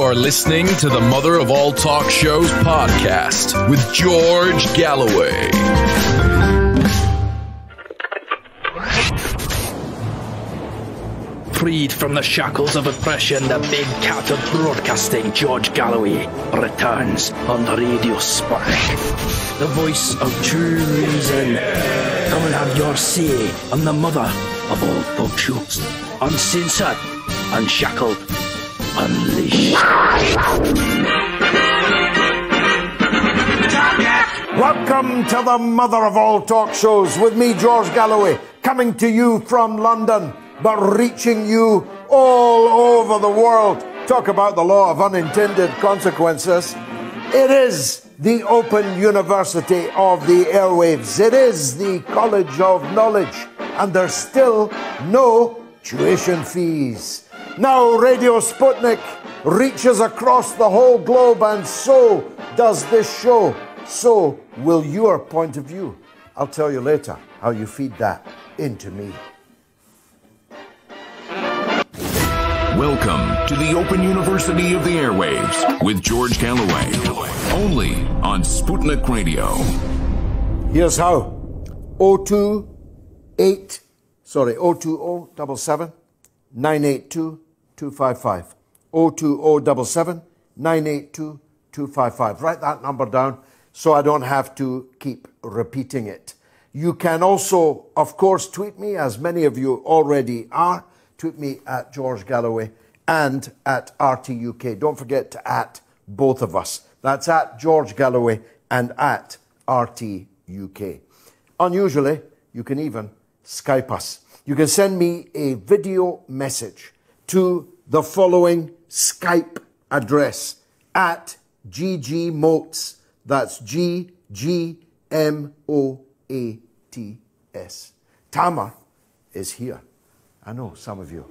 You're listening to the Mother of All Talk Shows podcast with George Galloway. Freed from the shackles of oppression, the big cat of broadcasting, George Galloway, returns on Radio Sputnik. The voice of true reason. Come and have your say on the mother of all talk shows. Uncensored, unshackled, unleashed. Welcome to the Mother of All Talk Shows with me, George Galloway, coming to you from London, but reaching you all over the world. Talk about the law of unintended consequences. It is the Open University of the Airwaves. It is the College of Knowledge. And there's still no tuition fees. Now Radio Sputnik reaches across the whole globe, and so does this show. So will your point of view. I'll tell you later how you feed that into me. Welcome to the Open University of the Airwaves with George Galloway. Only on Sputnik Radio. Here's how. 020-777 982 255. 020-777 982 255. Write that number down so I don't have to keep repeating it. You can also, of course, tweet me, as many of you already are. Tweet me at George Galloway and at RTUK. Don't forget to at both of us. That's at George Galloway and at RTUK. Unusually, you can even Skype us. You can send me a video message to the following Skype address at GGMOATS. That's GGMOATS. Tamar is here. I know some of you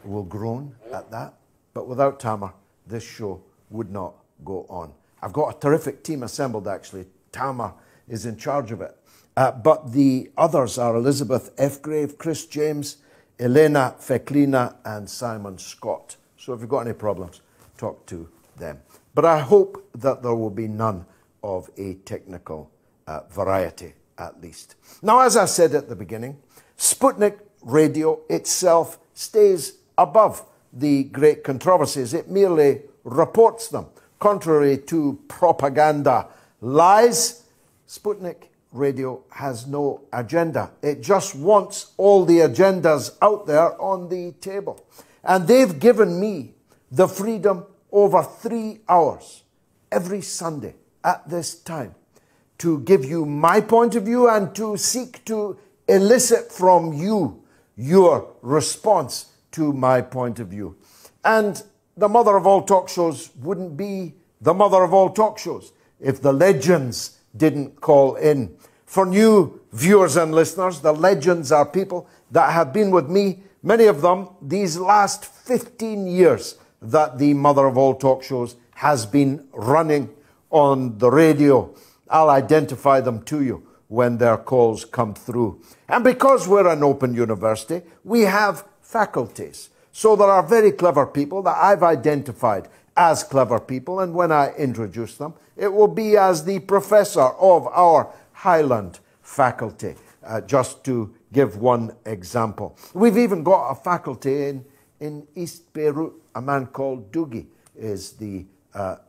will groan at that, but without Tamar, this show would not go on. I've got a terrific team assembled, actually. Tamar is in charge of it. But the others are Elizabeth F. Grave, Chris James, Elena Feclina, and Simon Scott. So if you've got any problems, talk to them. But I hope that there will be none of a technical variety, at least. Now, as I said at the beginning, Sputnik Radio itself stays above the great controversies. It merely reports them. Contrary to propaganda lies, Sputnik Radio has no agenda. It just wants all the agendas out there on the table. And they've given me the freedom over 3 hours every Sunday at this time to give you my point of view and to seek to elicit from you your response to my point of view. And the Mother of All Talk Shows wouldn't be the Mother of All Talk Shows if the legends didn't call in. For new viewers and listeners, the legends are people that have been with me, many of them, these last 15 years that the Mother of All Talk Shows has been running on the radio. I'll identify them to you when their calls come through. And because we're an open university, we have faculties. So there are very clever people that I've identified as clever people, and when I introduce them, it will be as the professor of our Highland faculty, just to give one example. We've even got a faculty in East Beirut. A man called Doogie is the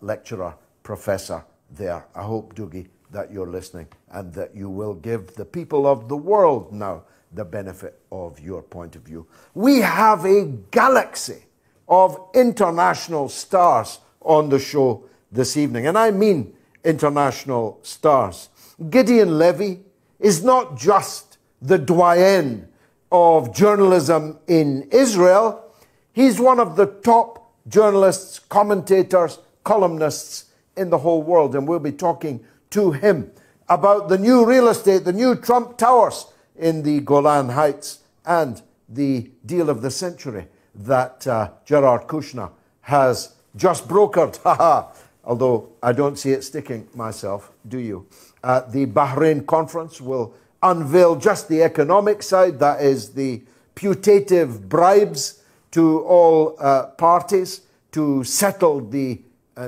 lecturer professor there. I hope, Doogie, that you're listening and that you will give the people of the world now the benefit of your point of view. We have a galaxy of international stars on the show this evening, and I mean international stars. Gideon Levy is not just the doyen of journalism in Israel. He's one of the top journalists, commentators, columnists in the whole world, and we'll be talking to him about the new real estate, the new Trump Towers in the Golan Heights, and the deal of the century that Gerard Kushner has just brokered. Although I don't see it sticking myself, do you? The Bahrain conference will unveil just the economic side, that is the putative bribes to all parties to settle the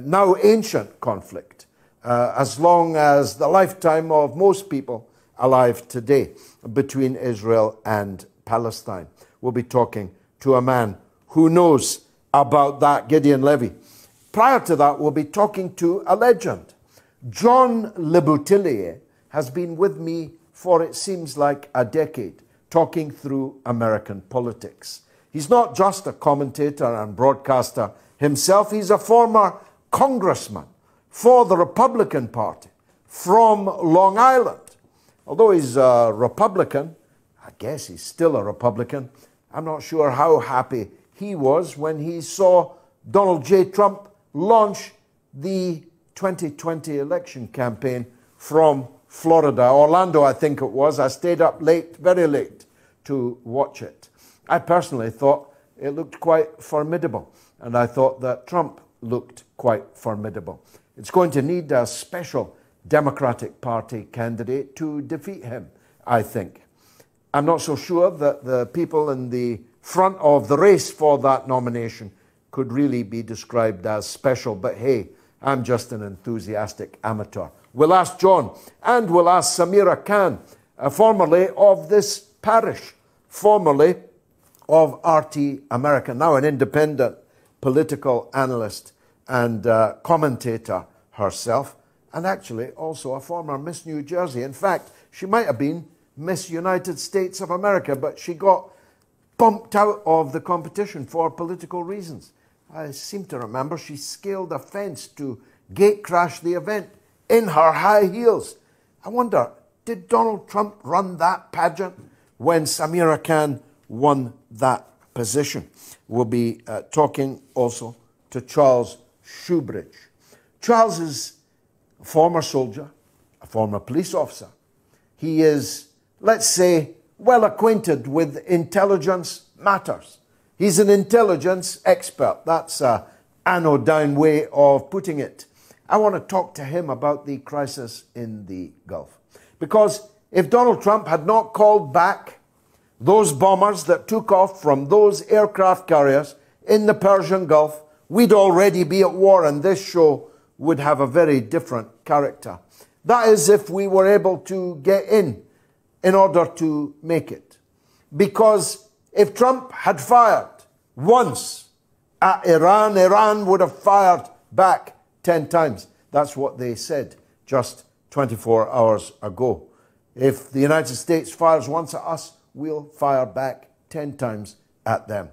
now ancient conflict, as long as the lifetime of most people alive today between Israel and Palestine. We'll be talking to a man who knows about that, Gideon Levy. Prior to that, we'll be talking to a legend. John Leboutilier has been with me for, it seems like, a decade, talking through American politics. He's not just a commentator and broadcaster himself, he's a former congressman for the Republican Party from Long Island. Although he's a Republican, I guess he's still a Republican, I'm not sure how happy he was when he saw Donald J. Trump launch the 2020 election campaign from Florida, Orlando, I think it was. I stayed up late, very late, to watch it. I personally thought it looked quite formidable, and I thought that Trump looked quite formidable. It's going to need a special Democratic Party candidate to defeat him, I think. I'm not so sure that the people in the front of the race for that nomination could really be described as special, but hey, I'm just an enthusiastic amateur. We'll ask John, and we'll ask Sameera Khan, formerly of this parish, formerly of RT America, now an independent political analyst and commentator herself, and actually also a former Miss New Jersey. In fact, she might have been Miss United States of America, but she got bumped out of the competition for political reasons. I seem to remember she scaled a fence to gate crash the event in her high heels. I wonder, did Donald Trump run that pageant when Sameera Khan won that position? We'll be talking also to Charles Shoebridge. Charles is a former soldier, a former police officer. He is, let's say, well acquainted with intelligence matters. He's an intelligence expert. That's an anodyne way of putting it. I want to talk to him about the crisis in the Gulf. Because if Donald Trump had not called back those bombers that took off from those aircraft carriers in the Persian Gulf, we'd already be at war, and this show would have a very different character. That is, if we were able to get in order to make it. Because if Trump had fired once at Iran, Iran would have fired back 10 times. That's what they said just 24 hours ago. If the United States fires once at us, we'll fire back 10 times at them.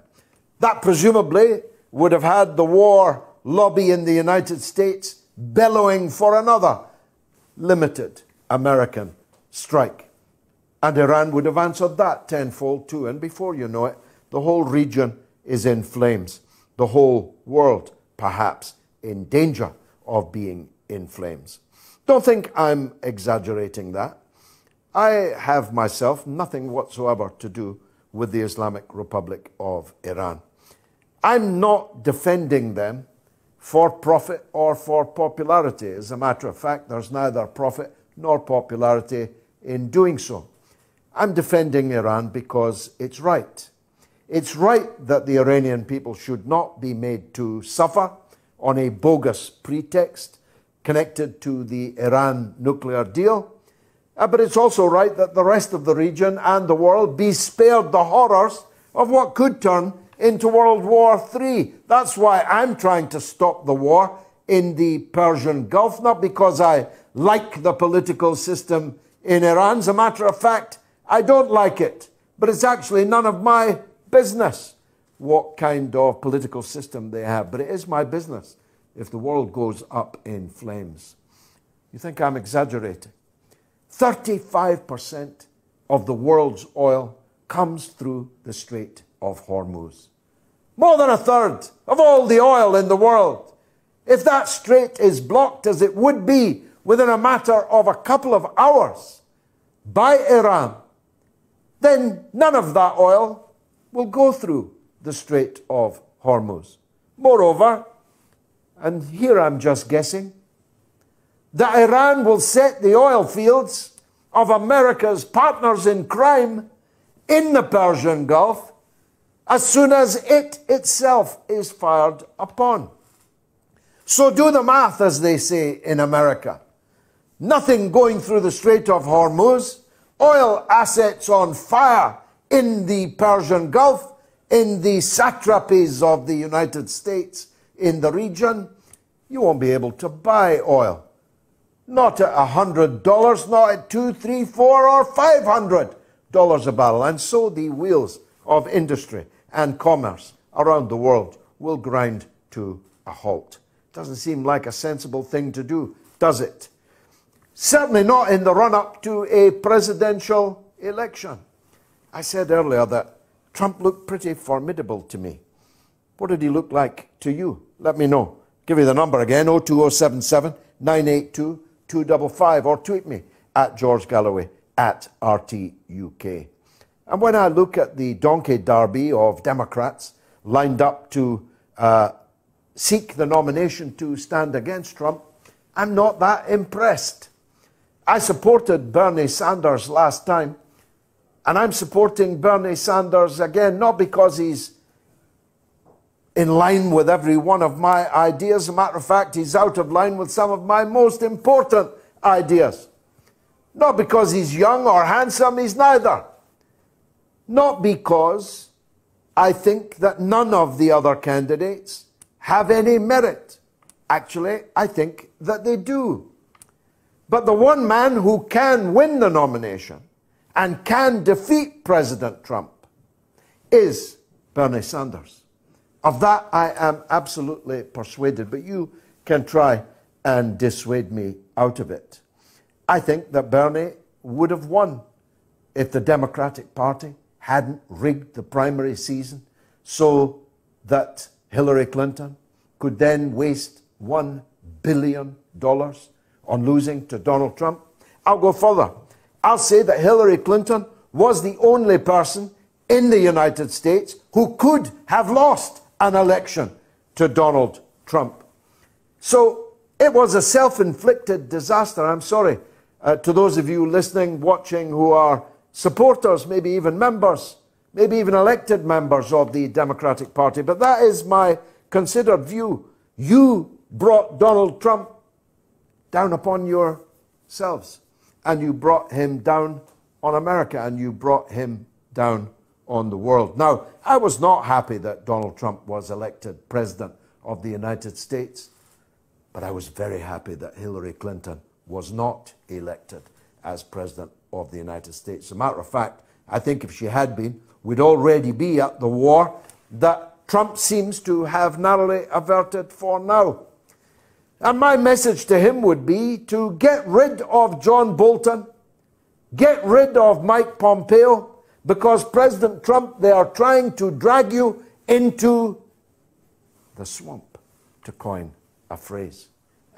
That presumably would have had the war lobby in the United States bellowing for another limited American strike. And Iran would have answered that tenfold too. And before you know it, the whole region is in flames. The whole world, perhaps, in danger of being in flames. Don't think I'm exaggerating that. I have myself nothing whatsoever to do with the Islamic Republic of Iran. I'm not defending them for profit or for popularity. As a matter of fact, there's neither profit nor popularity in doing so. I'm defending Iran because it's right. It's right that the Iranian people should not be made to suffer on a bogus pretext connected to the Iran nuclear deal. But it's also right that the rest of the region and the world be spared the horrors of what could turn into World War III. That's why I'm trying to stop the war in the Persian Gulf, not because I like the political system in Iran. As a matter of fact, I don't like it, but it's actually none of my business what kind of political system they have. But it is my business if the world goes up in flames. You think I'm exaggerating? 35% of the world's oil comes through the Strait of Hormuz. More than a third of all the oil in the world. If that strait is blocked, as it would be within a matter of a couple of hours by Iran, then none of that oil will go through the Strait of Hormuz. Moreover, and here I'm just guessing, that Iran will set the oil fields of America's partners in crime in the Persian Gulf as soon as it itself is fired upon. So do the math, as they say in America. Nothing going through the Strait of Hormuz, oil assets on fire in the Persian Gulf, in the satrapies of the United States in the region. You won't be able to buy oil. Not at $100, not at $2, $3, $4, or $500 a barrel. And so the wheels of industry and commerce around the world will grind to a halt. Doesn't seem like a sensible thing to do, does it? Certainly not in the run-up to a presidential election. I said earlier that Trump looked pretty formidable to me. What did he look like to you? Let me know. Give you the number again, 02077 982 255, or tweet me at George Galloway at RTUK. And when I look at the donkey derby of Democrats lined up to seek the nomination to stand against Trump, I'm not that impressed. I supported Bernie Sanders last time, and I'm supporting Bernie Sanders again, not because he's in line with every one of my ideas. As a matter of fact, he's out of line with some of my most important ideas. Not because he's young or handsome, he's neither. Not because I think that none of the other candidates have any merit. Actually, I think that they do. But the one man who can win the nomination and can defeat President Trump is Bernie Sanders. Of that, I am absolutely persuaded, but you can try and dissuade me out of it. I think that Bernie would have won if the Democratic Party hadn't rigged the primary season so that Hillary Clinton could then waste $1 billion on losing to Donald Trump. I'll go further. I'll say that Hillary Clinton was the only person in the United States who could have lost an election to Donald Trump. So it was a self-inflicted disaster. I'm sorry to those of you listening, watching, who are supporters, maybe even members, maybe even elected members of the Democratic Party, but that is my considered view. You brought Donald Trump down upon yourselves, and you brought him down on America, and you brought him down on the world. Now, I was not happy that Donald Trump was elected President of the United States, but I was very happy that Hillary Clinton was not elected as President of the United States. As a matter of fact, I think if she had been, we'd already be at the war that Trump seems to have narrowly averted for now. And my message to him would be to get rid of John Bolton, get rid of Mike Pompeo, because President Trump, they are trying to drag you into the swamp, to coin a phrase.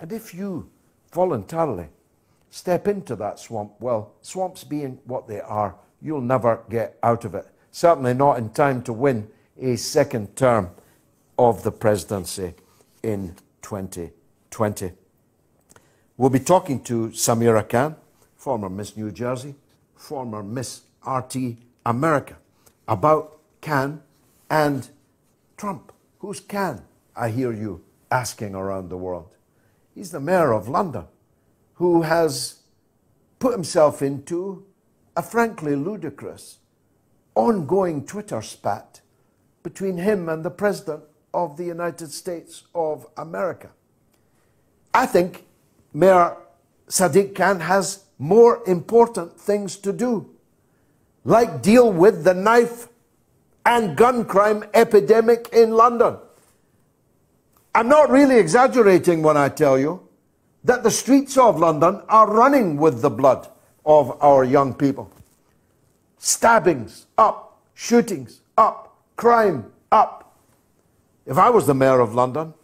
And if you voluntarily step into that swamp, well, swamps being what they are, you'll never get out of it. Certainly not in time to win a second term of the presidency in 2020. We'll be talking to Sameera Khan, former Miss New Jersey, former Miss RT America, about Khan and Trump. Who's Khan, I hear you asking around the world? He's the mayor of London, who has put himself into a frankly ludicrous, ongoing Twitter spat between him and the President of the United States of America. I think Mayor Sadiq Khan has more important things to do, like deal with the knife and gun crime epidemic in London. I'm not really exaggerating when I tell you that the streets of London are running with the blood of our young people. Stabbings up, shootings up, crime up. If I was the mayor of London,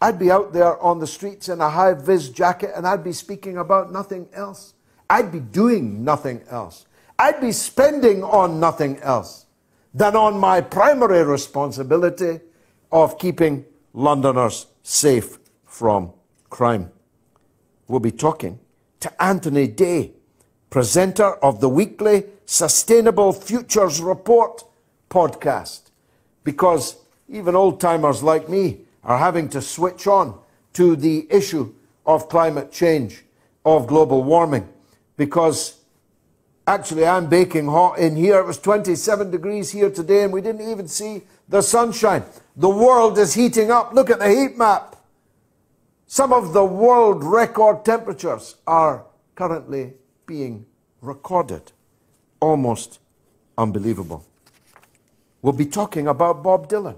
I'd be out there on the streets in a high-vis jacket, and I'd be speaking about nothing else. I'd be doing nothing else. I'd be spending on nothing else than on my primary responsibility of keeping Londoners safe from crime. We'll be talking to Anthony Day, presenter of the weekly Sustainable Futures Report, podcast, because even old-timers like me are having to switch on to the issue of climate change, of global warming, because actually I'm baking hot in here. It was 27 degrees here today and we didn't even see the sunshine. The world is heating up. Look at the heat map. Some of the world record temperatures are currently being recorded. Almost unbelievable. We'll be talking about Bob Dylan.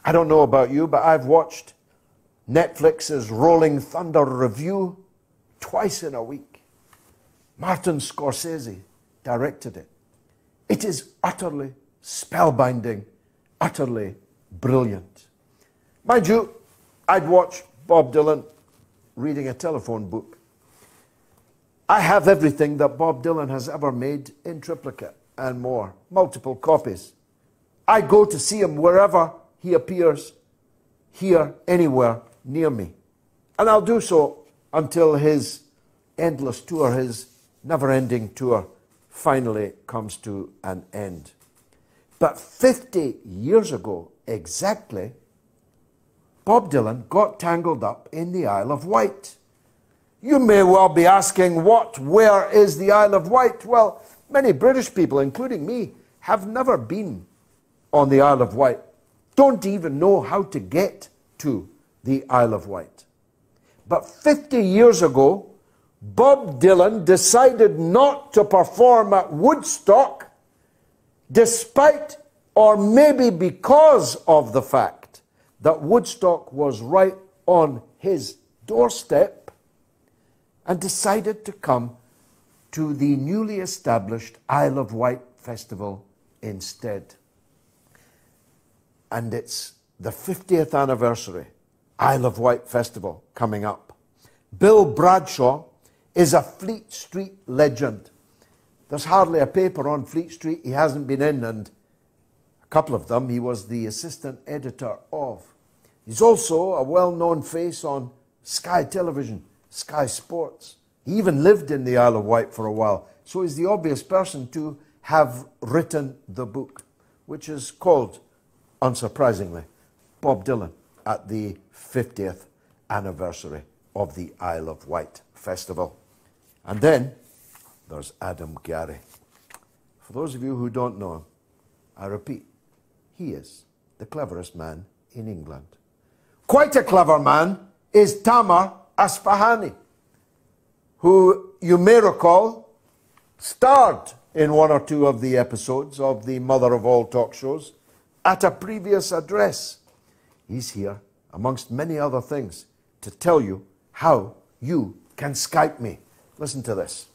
I don't know about you, but I've watched Netflix's Rolling Thunder review twice in a week. Martin Scorsese directed it. It is utterly spellbinding, utterly brilliant. Mind you, I'd watch Bob Dylan reading a telephone book. I have everything that Bob Dylan has ever made in triplicate and more, multiple copies. I go to see him wherever he appears, here, anywhere near me. And I'll do so until his endless tour, his never-ending tour, finally comes to an end. But 50 years ago, exactly, Bob Dylan got tangled up in the Isle of Wight. You may well be asking, where is the Isle of Wight? Well, many British people, including me, have never been on the Isle of Wight, don't even know how to get to the Isle of Wight. But 50 years ago, Bob Dylan decided not to perform at Woodstock, despite or maybe because of the fact that Woodstock was right on his doorstep, and decided to come to the newly established Isle of Wight Festival instead. And it's the 50th anniversary Isle of Wight Festival coming up. Bill Bradshaw is a Fleet Street legend. There's hardly a paper on Fleet Street he hasn't been in, and a couple of them he was the assistant editor of. He's also a well-known face on Sky Television, Sky Sports. He even lived in the Isle of Wight for a while, so he's the obvious person to have written the book, which is called, unsurprisingly, Bob Dylan at the 50th anniversary of the Isle of Wight Festival. And then there's Adam Garrie. For those of you who don't know him, I repeat, he is the cleverest man in England. Quite a clever man is Tamer Asfahani, who you may recall starred in one or two of the episodes of the mother of all talk shows at a previous address. He's here, amongst many other things, to tell you how you can Skype me. Listen to this.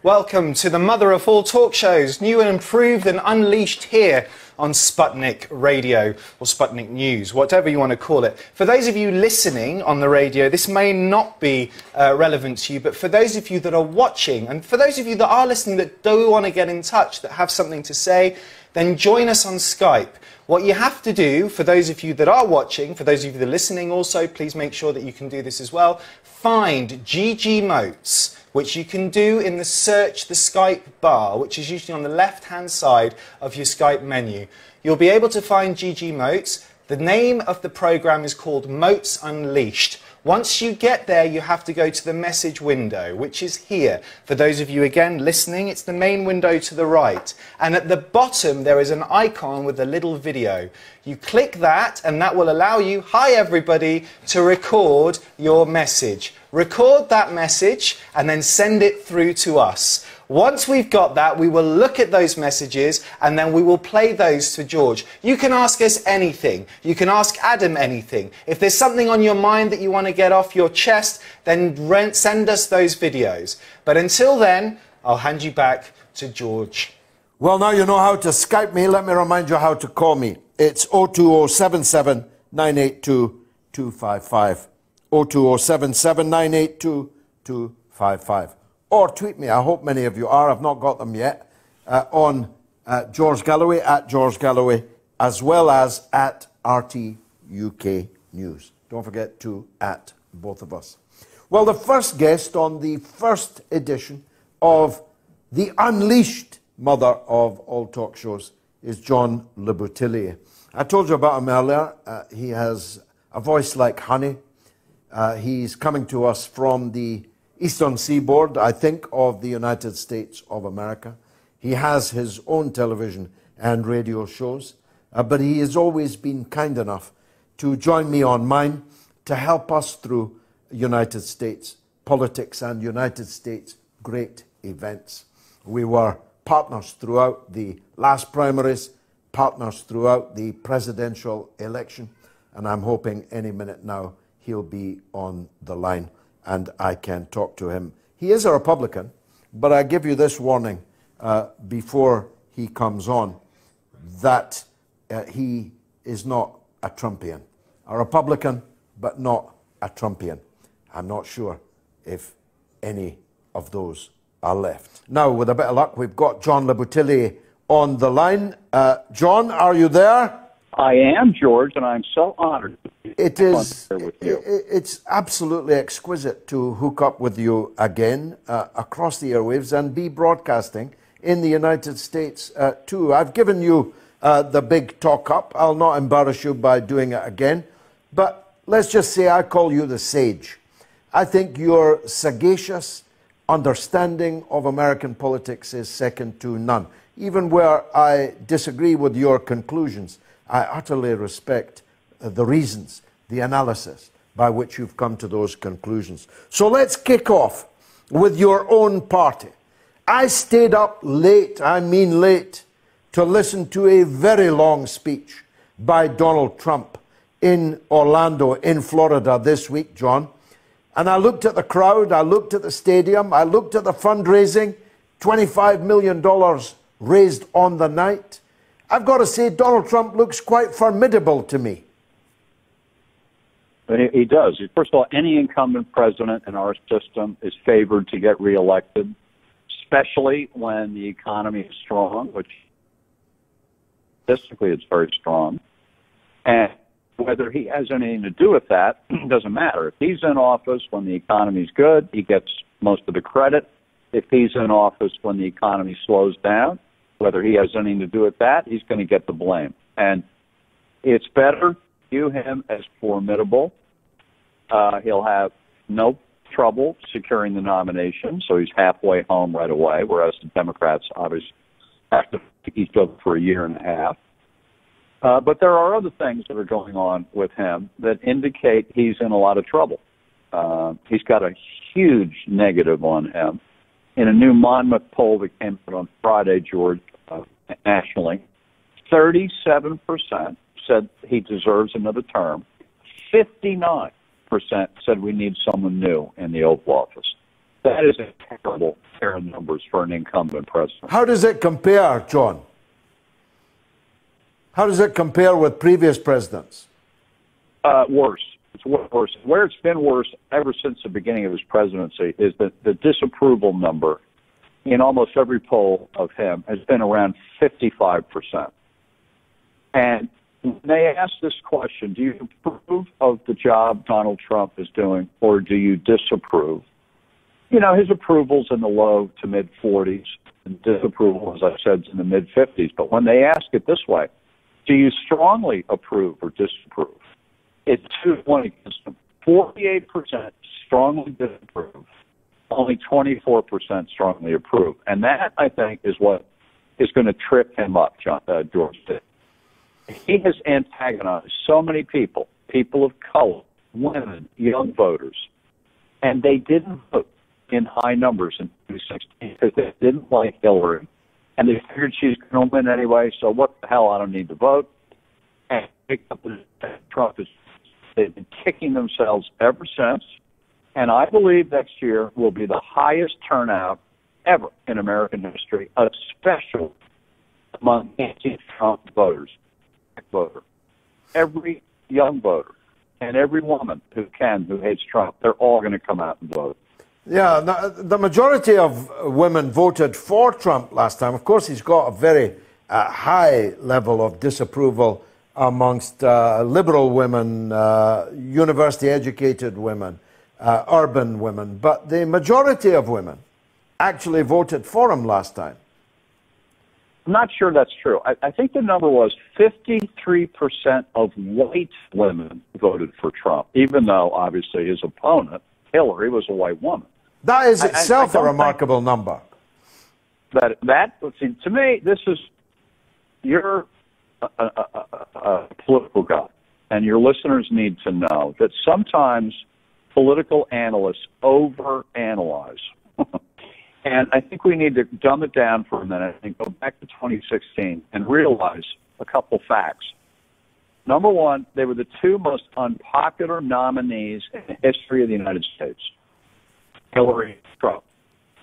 Welcome to the mother of all talk shows, new and improved and unleashed here on Sputnik Radio, or Sputnik News, whatever you want to call it. For those of you listening on the radio, this may not be relevant to you, but for those of you that are watching, and for those of you that are listening that do want to get in touch, that have something to say, then join us on Skype. What you have to do, for those of you that are watching, for those of you that are listening also, please make sure that you can do this as well, find GG MOATS, which you can do in the search the Skype bar, which is usually on the left-hand side of your Skype menu. You'll be able to find GG MOATS. The name of the program is called MOATS Unleashed. Once you get there, you have to go to the message window, which is here. For those of you, again, listening, it's the main window to the right. And at the bottom, there is an icon with a little video. You click that, and that will allow you, hi everybody, to record your message. Record that message, and then send it through to us. Once we've got that, we will look at those messages and then we will play those to George. You can ask us anything. You can ask Adam anything. If there's something on your mind that you want to get off your chest, then send us those videos. But until then, I'll hand you back to George. Well, now you know how to Skype me. Let me remind you how to call me. It's 02077 982 255. 02077 982 255. Or tweet me, I hope many of you are, I've not got them yet, on George Galloway, at George Galloway, as well as at RT UK News. Don't forget to at both of us. Well, the first guest on the first edition of the Unleashed mother of all talk shows is John Leboutilier. I told you about him earlier. He has a voice like honey. He's coming to us from the eastern seaboard, I think, of the United States of America. He has his own television and radio shows, but he has always been kind enough to join me on mine to help us through United States politics and United States great events. We were partners throughout the last primaries, partners throughout the presidential election, and I'm hoping any minute now he'll be on the line and I can talk to him. He is a Republican, but I give you this warning before he comes on, that he is not a Trumpian. A Republican, but not a Trumpian. I'm not sure if any of those are left. Now, with a bit of luck, we've got John Leboutilier on the line. John, are you there? I am, George, and I'm so honored to be with you. It's absolutely exquisite to hook up with you again across the airwaves and be broadcasting in the United States too. I've given you the big talk up. I'll not embarrass you by doing it again, but let's just say I call you the sage. I think your sagacious understanding of American politics is second to none. Even where I disagree with your conclusions, I utterly respect the reasons, the analysis by which you've come to those conclusions. So let's kick off with your own party. I stayed up late, I mean late, to listen to a very long speech by Donald Trump in Orlando, in Florida this week, John. And I looked at the crowd, I looked at the stadium, I looked at the fundraising, $25 million raised on the night. I've got to say, Donald Trump looks quite formidable to me. He does. First of all, any incumbent president in our system is favored to get reelected, especially when the economy is strong, which statistically it's very strong. And whether he has anything to do with that doesn't matter. If he's in office when the economy's good, he gets most of the credit. If he's in office when the economy slows down, whether he has anything to do with that, he's going to get the blame. And it's better to view him as formidable. He'll have no trouble securing the nomination, so he's halfway home right away, whereas the Democrats obviously have to keep each other for a year and a half. But there are other things that are going on with him that indicate he's in a lot of trouble. He's got a huge negative on him. In a new Monmouth poll that came out on Friday, George, nationally, 37% said he deserves another term. 59% said we need someone new in the Oval Office. That is a terrible pair of numbers for an incumbent president. How does it compare, John? How does it compare with previous presidents? Worse. It's worse. Where it's been worse ever since the beginning of his presidency is that the disapproval number in almost every poll of him has been around 55%. And when they ask this question, do you approve of the job Donald Trump is doing or do you disapprove? You know, his approval's in the low to mid-40s and disapproval, as I said, is in the mid-50s. But when they ask it this way, do you strongly approve or disapprove? It's 2-1 against him. 48% strongly disapprove. Only 24% strongly approve. And that, I think, is what is going to trip him up, George. He has antagonized so many people, people of color, women, young voters, and they didn't vote in high numbers in 2016 because they didn't like Hillary. And they figured she's going to win anyway, so what the hell, I don't need to vote. And Trump is, they've been kicking themselves ever since. And I believe next year will be the highest turnout ever in American history, especially among anti-Trump voters. Every young voter and every woman who hates Trump, they're all going to come out and vote. Yeah, the majority of women voted for Trump last time. Of course, he's got a very high level of disapproval amongst liberal women, university-educated women, urban women. But the majority of women actually voted for him last time. I'm not sure that's true. I think the number was 53% of white women voted for Trump, even though, obviously, his opponent, Hillary, was a white woman. That is itself a remarkable number. See, to me, you're a political guy, and your listeners need to know that sometimes political analysts overanalyze. And I think we need to dumb it down for a minute and go back to 2016 and realize a couple facts. Number one, they were the two most unpopular nominees in the history of the United States. Hillary and Trump.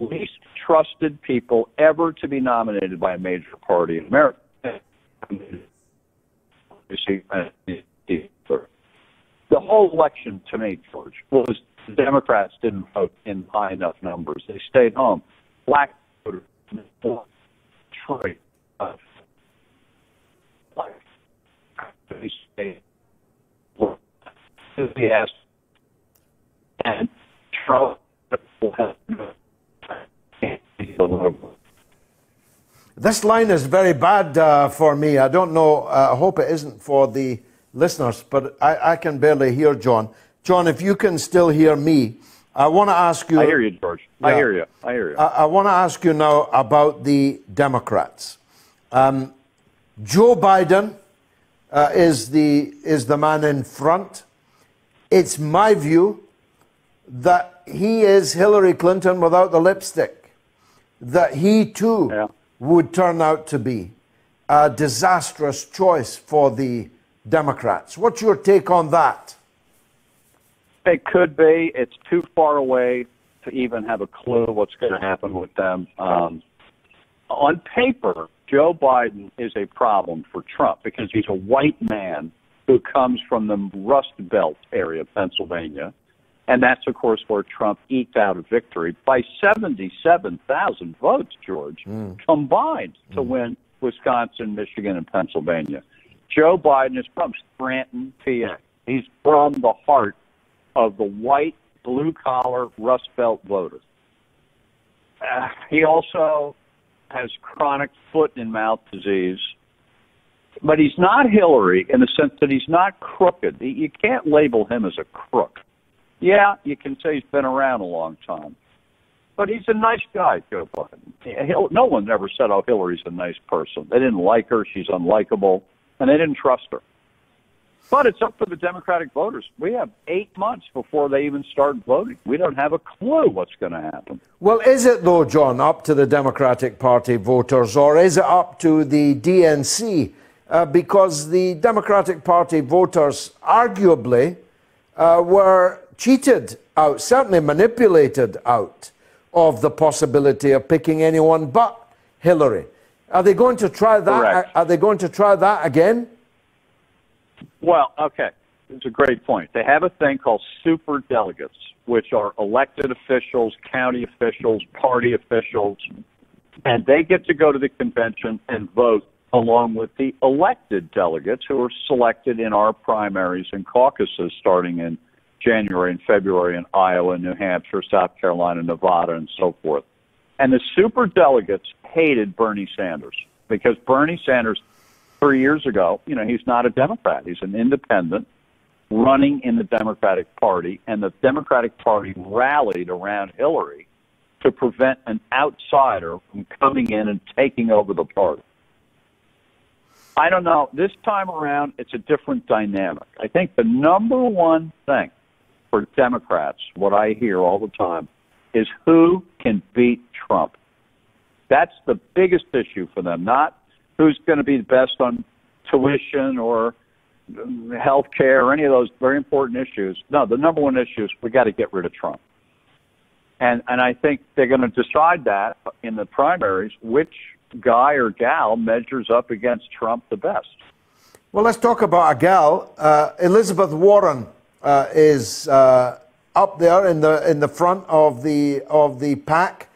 Least trusted people ever to be nominated by a major party in America. The whole election, to me, George, was the Democrats didn't vote in high enough numbers. They stayed home. Black voters, Detroit, they stayed. And Trump will have. This line is very bad for me. I don't know. I hope it isn't for the listeners, but I can barely hear John. John, if you can still hear me, I want to ask you. I hear you, George. Yeah, I hear you. I want to ask you now about the Democrats. Joe Biden is the man in front. It's my view that he is Hillary Clinton without the lipstick. That he too would turn out to be a disastrous choice for the Democrats. What's your take on that? It could be. It's too far away to even have a clue what's going to happen with them. On paper, Joe Biden is a problem for Trump because he's a white man who comes from the Rust Belt area of Pennsylvania. And that's, of course, where Trump eked out a victory by 77,000 votes, George, combined to win Wisconsin, Michigan, and Pennsylvania. Joe Biden is from Scranton, PA. He's from the heart of the white, blue-collar, Rust Belt voter. He also has chronic foot and mouth disease. But he's not Hillary in the sense that he's not crooked. You can't label him as a crook. Yeah, you can say he's been around a long time. But he's a nice guy, Joe Biden. No one ever said, oh, Hillary's a nice person. They didn't like her. She's unlikable. And they didn't trust her. But it's up to the Democratic voters. We have 8 months before they even start voting. We don't have a clue what's going to happen. Well, is it, though, John, up to the Democratic Party voters, or is it up to the DNC? Because the Democratic Party voters arguably were cheated out, certainly manipulated out of the possibility of picking anyone but Hillary. Are they going to try that? Correct. Are they going to try that again? Well, okay. It's a great point. They have a thing called super delegates, which are elected officials, county officials, party officials, and they get to go to the convention and vote along with the elected delegates who are selected in our primaries and caucuses starting in January and February in Iowa, New Hampshire, South Carolina, Nevada, and so forth. And the super delegates hated Bernie Sanders because Bernie Sanders, 3 years ago, he's not a Democrat. He's an independent running in the Democratic Party, and the Democratic Party rallied around Hillary to prevent an outsider from coming in and taking over the party. I don't know. This time around, it's a different dynamic. I think the number one thing for Democrats, what I hear all the time, is who can beat Trump. That's the biggest issue for them, not who's going to be the best on tuition or health care or any of those very important issues. No, the number one issue is we got to get rid of Trump. And I think they're going to decide that in the primaries, which guy or gal measures up against Trump the best. Well, let's talk about a gal. Elizabeth Warren is up there in the front of the pack.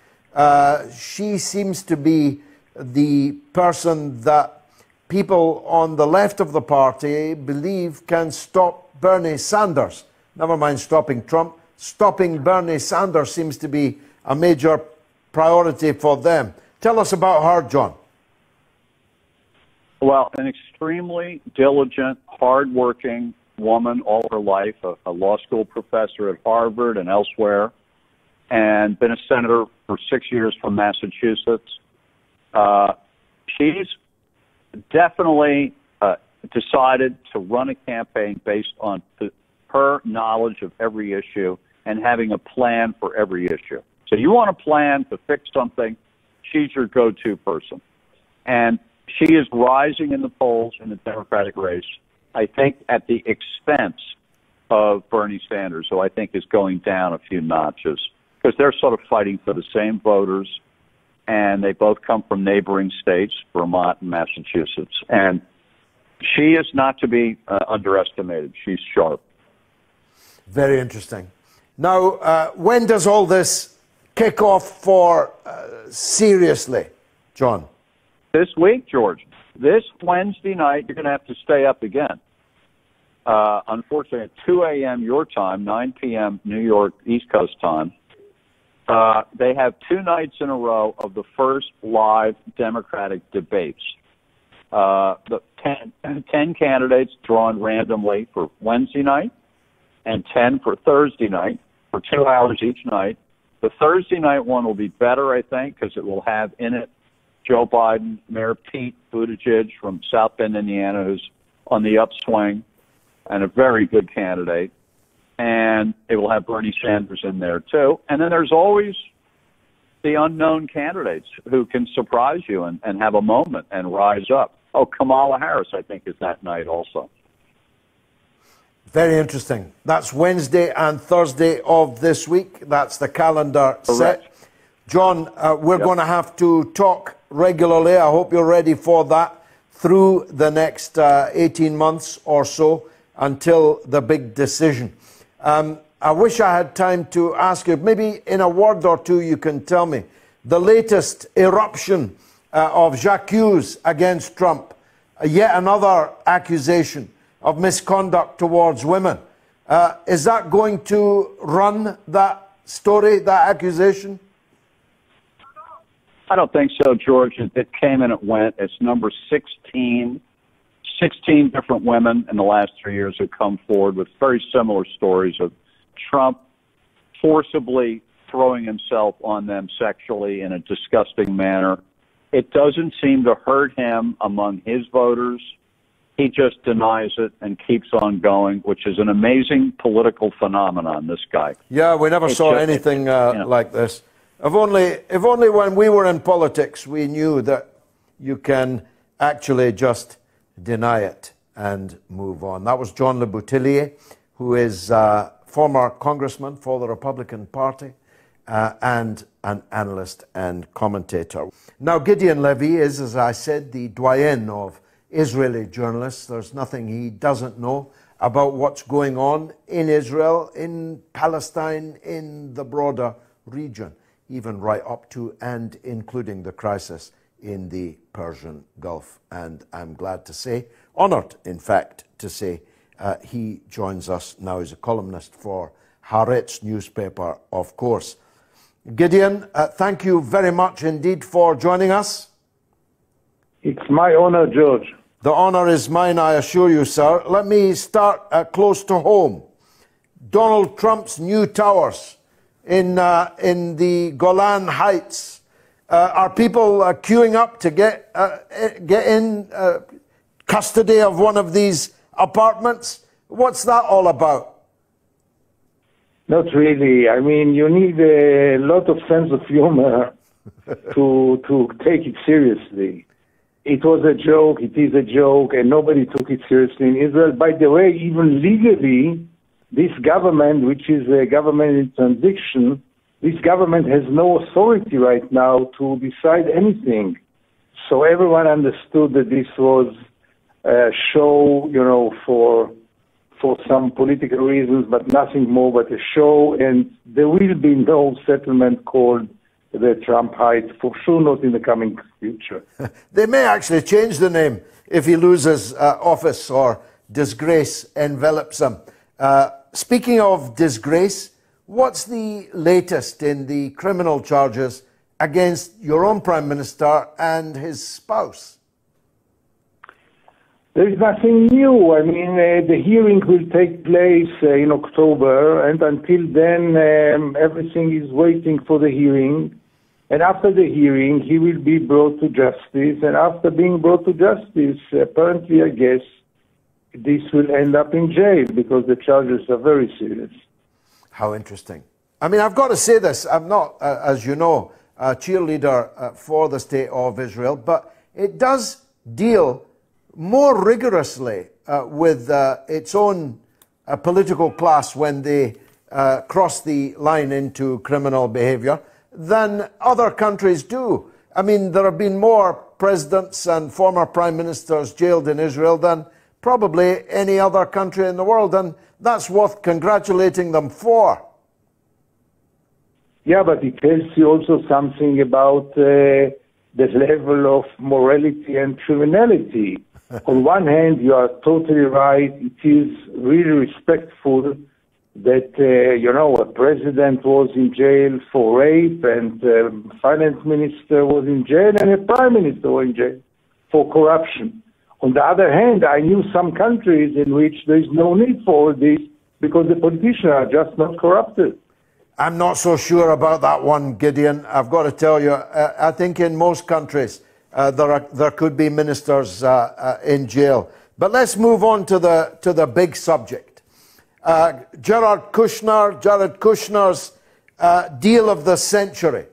She seems to be the person that people on the left of the party believe can stop Bernie Sanders. Never mind stopping Trump. Stopping Bernie Sanders seems to be a major priority for them. Tell us about her, John. Well, an extremely diligent, hardworking woman all her life, a law school professor at Harvard and elsewhere, and been a senator for 6 years from Massachusetts. She's definitely decided to run a campaign based on her knowledge of every issue and having a plan for every issue. So you want a plan to fix something, she's your go-to person. And she is rising in the polls in the Democratic race, I think at the expense of Bernie Sanders, who I think is going down a few notches, because they're sort of fighting for the same voters, and they both come from neighboring states, Vermont and Massachusetts. And she is not to be underestimated. She's sharp. Very interesting. Now, when does all this kick off for seriously, John? This week, George. This Wednesday night, you're going to have to stay up again. Unfortunately, at 2 a.m. your time, 9 p.m. New York East Coast time, they have 2 nights in a row of the first live Democratic debates. The 10 candidates drawn randomly for Wednesday night and 10 for Thursday night for 2 hours each night. The Thursday night one will be better, I think, because it will have in it Joe Biden, Mayor Pete Buttigieg from South Bend, Indiana, who's on the upswing and a very good candidate. And it will have Bernie Sanders in there, too. And then there's always the unknown candidates who can surprise you and have a moment and rise up. Oh, Kamala Harris, I think, is that night also. Very interesting. That's Wednesday and Thursday of this week. That's the calendar Correct. set. John, we're going to have to talk regularly. I hope you're ready for that through the next 18 months or so until the big decision. I wish I had time to ask you, maybe in a word or two you can tell me, the latest eruption of j'accuse against Trump, yet another accusation of misconduct towards women. Is that going to run that story, that accusation? I don't think so, George. It came and it went. It's number 16. 16 different women in the last 3 years have come forward with very similar stories of Trump forcibly throwing himself on them sexually in a disgusting manner. It doesn't seem to hurt him among his voters. He just denies it and keeps on going, which is an amazing political phenomenon, this guy. Yeah, we never saw anything like this. If only when we were in politics we knew that you can actually just deny it and move on. That was John Leboutilier, who is a former congressman for the Republican Party and an analyst and commentator. Now, Gideon Levy is, as I said, the doyen of Israeli journalists. There's nothing he doesn't know about what's going on in Israel, in Palestine, in the broader region, even right up to and including the crisis in the Persian Gulf. And I'm glad to say, honored in fact to say, he joins us now as a columnist for Haaretz newspaper, of course. Gideon, thank you very much indeed for joining us. It's my honor, George. The honor is mine, I assure you, sir. Let me start close to home. Donald Trump's new towers in the Golan Heights. Are people queuing up to get in custody of one of these apartments? What's that all about? Not really. I mean, you need a lot of sense of humor to take it seriously. It was a joke, it is a joke, and nobody took it seriously in Israel. By the way, even legally, this government, which is a government in transition, this government has no authority right now to decide anything. So everyone understood that this was a show, you know, for some political reasons, but nothing more but a show, and there will be no settlement called the Trump Heights, for sure not in the coming future. They may actually change the name if he loses office or disgrace envelops him. Speaking of disgrace, what's the latest in the criminal charges against your own Prime Minister and his spouse? There is nothing new. I mean, the hearing will take place in October, and until then, everything is waiting for the hearing. And after the hearing, he will be brought to justice. And after being brought to justice, apparently, I guess, this will end up in jail because the charges are very serious. How interesting. I mean, I've got to say this. I'm not, as you know, a cheerleader for the state of Israel, but it does deal more rigorously with its own political class when they cross the line into criminal behavior than other countries do. I mean, there have been more presidents and former prime ministers jailed in Israel than probably any other country in the world, and that's worth congratulating them for. Yeah, but it tells you also something about the level of morality and criminality. On one hand, you are totally right. It is really respectful that, a president was in jail for rape, and finance minister was in jail, and a prime minister was in jail for corruption. On the other hand, I knew some countries in which there is no need for all this because the politicians are just not corrupted. I'm not so sure about that one, Gideon. I've got to tell you, I think in most countries there could be ministers in jail. But let's move on to the big subject. Jared Kushner's deal of the century.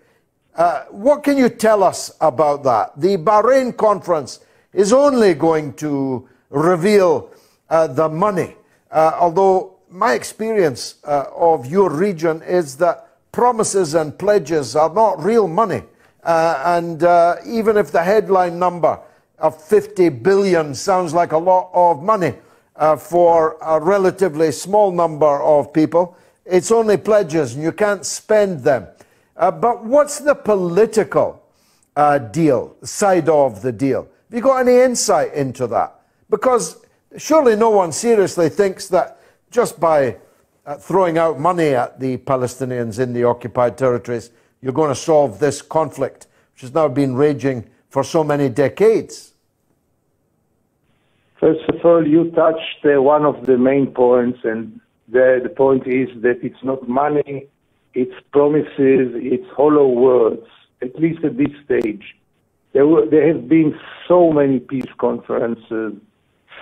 What can you tell us about that? The Bahrain conference is only going to reveal the money, although my experience of your region is that promises and pledges are not real money. And even if the headline number of 50 billion sounds like a lot of money for a relatively small number of people, it's only pledges and you can't spend them. But what's the political deal, side of the deal? Have you got any insight into that? Because surely no one seriously thinks that just by throwing out money at the Palestinians in the occupied territories, you're going to solve this conflict, which has now been raging for so many decades. First of all, you touched one of the main points, and the point is that it's not money, it's promises, it's hollow words, at least at this stage. There have been so many peace conferences,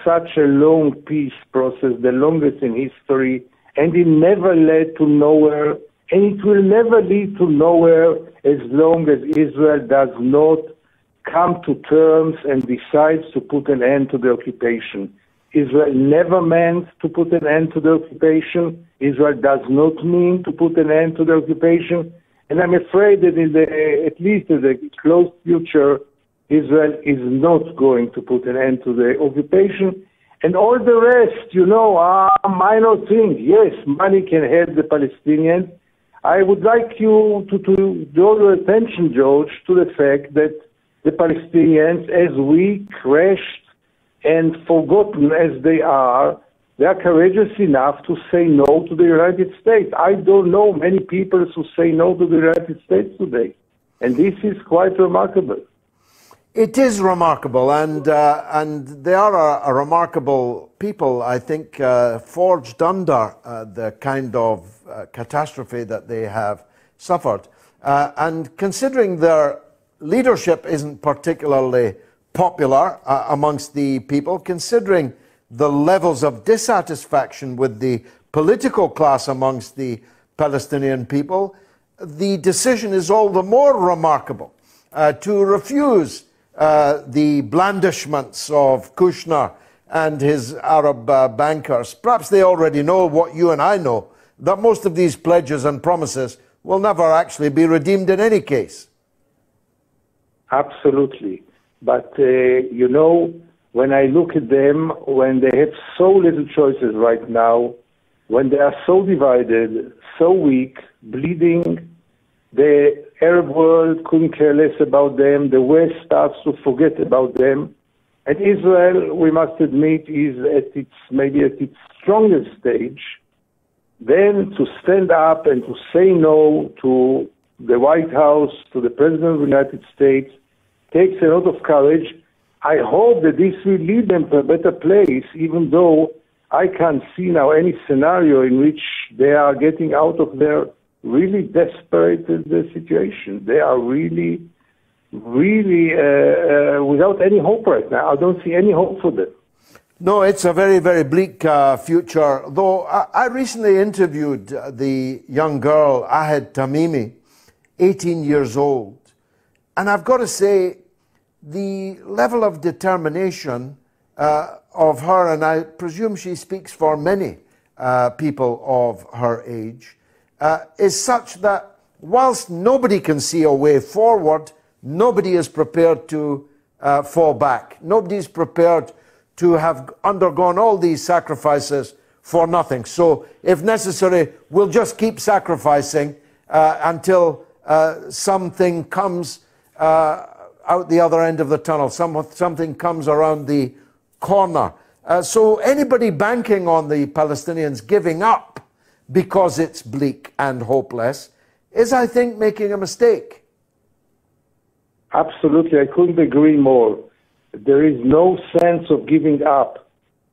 such a long peace process, the longest in history, and it never led to nowhere, and it will never lead to nowhere as long as Israel does not come to terms and decides to put an end to the occupation. Israel never meant to put an end to the occupation. Israel does not mean to put an end to the occupation. And I'm afraid that at least in the close future, Israel is not going to put an end to the occupation. And all the rest, are minor things. Yes, money can help the Palestinians. I would like you to draw your attention, George, to the fact that the Palestinians, as weak, crashed, and forgotten as they are courageous enough to say no to the United States. I don't know many people who say no to the United States today. And this is quite remarkable. It is remarkable, and they are a remarkable people, I think, forged under the kind of catastrophe that they have suffered. And considering their leadership isn't particularly popular amongst the people, considering the levels of dissatisfaction with the political class amongst the Palestinian people, the decision is all the more remarkable to refuse the blandishments of Kushner and his Arab bankers. Perhaps they already know what you and I know, that most of these pledges and promises will never actually be redeemed in any case. Absolutely. But, when I look at them, when they have so little choices right now, when they are so divided, so weak, bleeding, the Arab world couldn't care less about them, the West starts to forget about them, and Israel, we must admit, is maybe at its strongest stage. Then to stand up and to say no to the White House, to the President of the United States, takes a lot of courage. I hope that this will lead them to a better place, even though I can't see now any scenario in which they are getting out of their really desperate situation. They are really without any hope right now. I don't see any hope for them. No, it's a very, very bleak future. Though I recently interviewed the young girl, Ahed Tamimi, 18 years old. And I've got to say, the level of determination of her, and I presume she speaks for many people of her age, is such that whilst nobody can see a way forward, nobody is prepared to fall back. Nobody is prepared to have undergone all these sacrifices for nothing. So, if necessary, we'll just keep sacrificing until something comes out the other end of the tunnel, something comes around the corner. So anybody banking on the Palestinians giving up because it's bleak and hopeless is, I think, making a mistake. Absolutely, I couldn't agree more. There is no sense of giving up,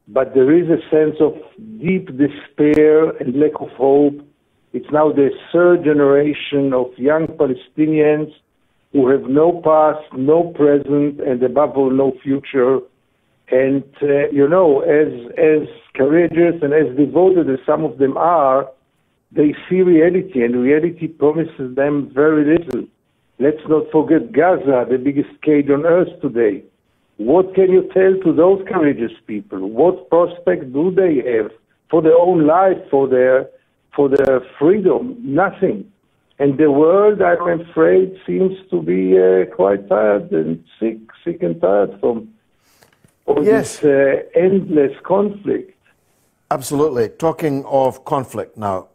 but there is a sense of deep despair and lack of hope. It's now the third generation of young Palestinians who have no past, no present, and above all, no future. And, as courageous and as devoted as some of them are, they see reality, and reality promises them very little. Let's not forget Gaza, the biggest cage on earth today. What can you tell to those courageous people? What prospect do they have for their own life, for their freedom? Nothing. And the world, I'm afraid, seems to be quite tired and sick and tired from all this endless conflict. Absolutely. Talking of conflict now,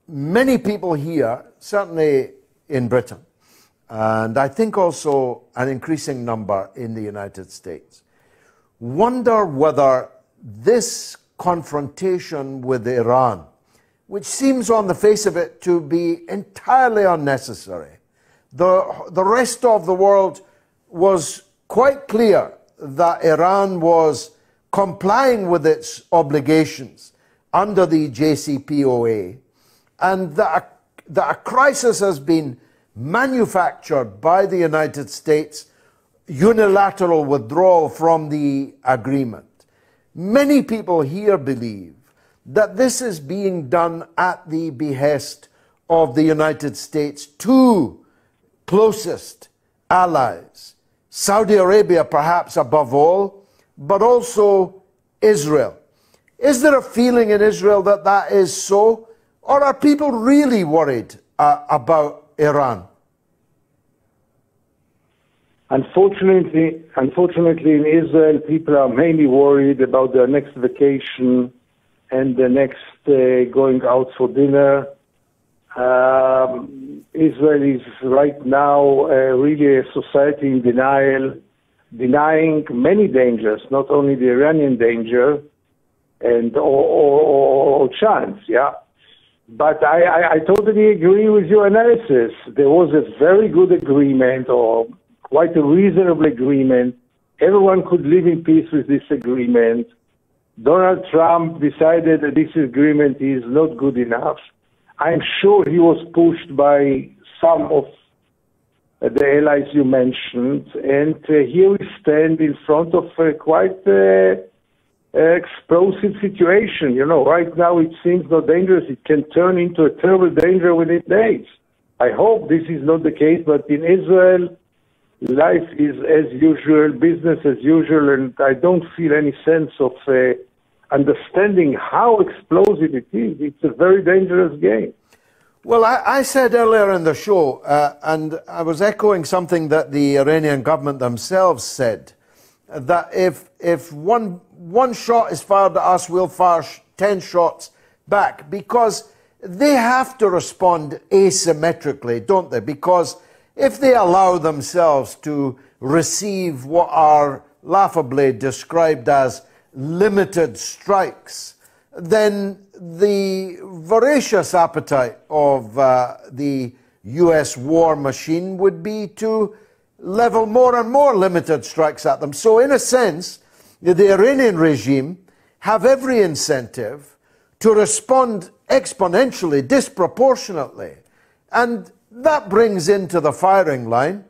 many people here, certainly in Britain, and I think also an increasing number in the United States, wonder whether this confrontation with Iran, which seems on the face of it to be entirely unnecessary. The rest of the world was quite clear that Iran was complying with its obligations under the JCPOA, and that a crisis has been manufactured by the United States, unilateral withdrawal from the agreement. Many people here believe that this is being done at the behest of the United States' two closest allies, Saudi Arabia perhaps above all, but also Israel. Is there a feeling in Israel that that is so, or are people really worried about Iran? Unfortunately, in Israel, people are mainly worried about their next vacation and the next going out for dinner. Israel is right now really a society in denial, denying many dangers, not only the Iranian danger and or chance, yeah. But I totally agree with your analysis. There was a very good agreement, or quite a reasonable agreement. Everyone could live in peace with this agreement. Donald Trump decided that this agreement is not good enough. I'm sure he was pushed by some of the allies you mentioned, and here we stand in front of quite explosive situation. You know, right now it seems not dangerous. It can turn into a terrible danger within days. I hope this is not the case, but in Israel, life is as usual, business as usual, and I don't feel any sense of understanding how explosive it is. It's a very dangerous game. Well, I said earlier in the show, and I was echoing something that the Iranian government themselves said, that if one shot is fired at us, we'll fire 10 shots back, because they have to respond asymmetrically, don't they? Because if they allow themselves to receive what are laughably described as limited strikes, then the voracious appetite of the US war machine would be to level more and more limited strikes at them. So in a sense, the Iranian regime have every incentive to respond exponentially, disproportionately. And that brings into the firing line,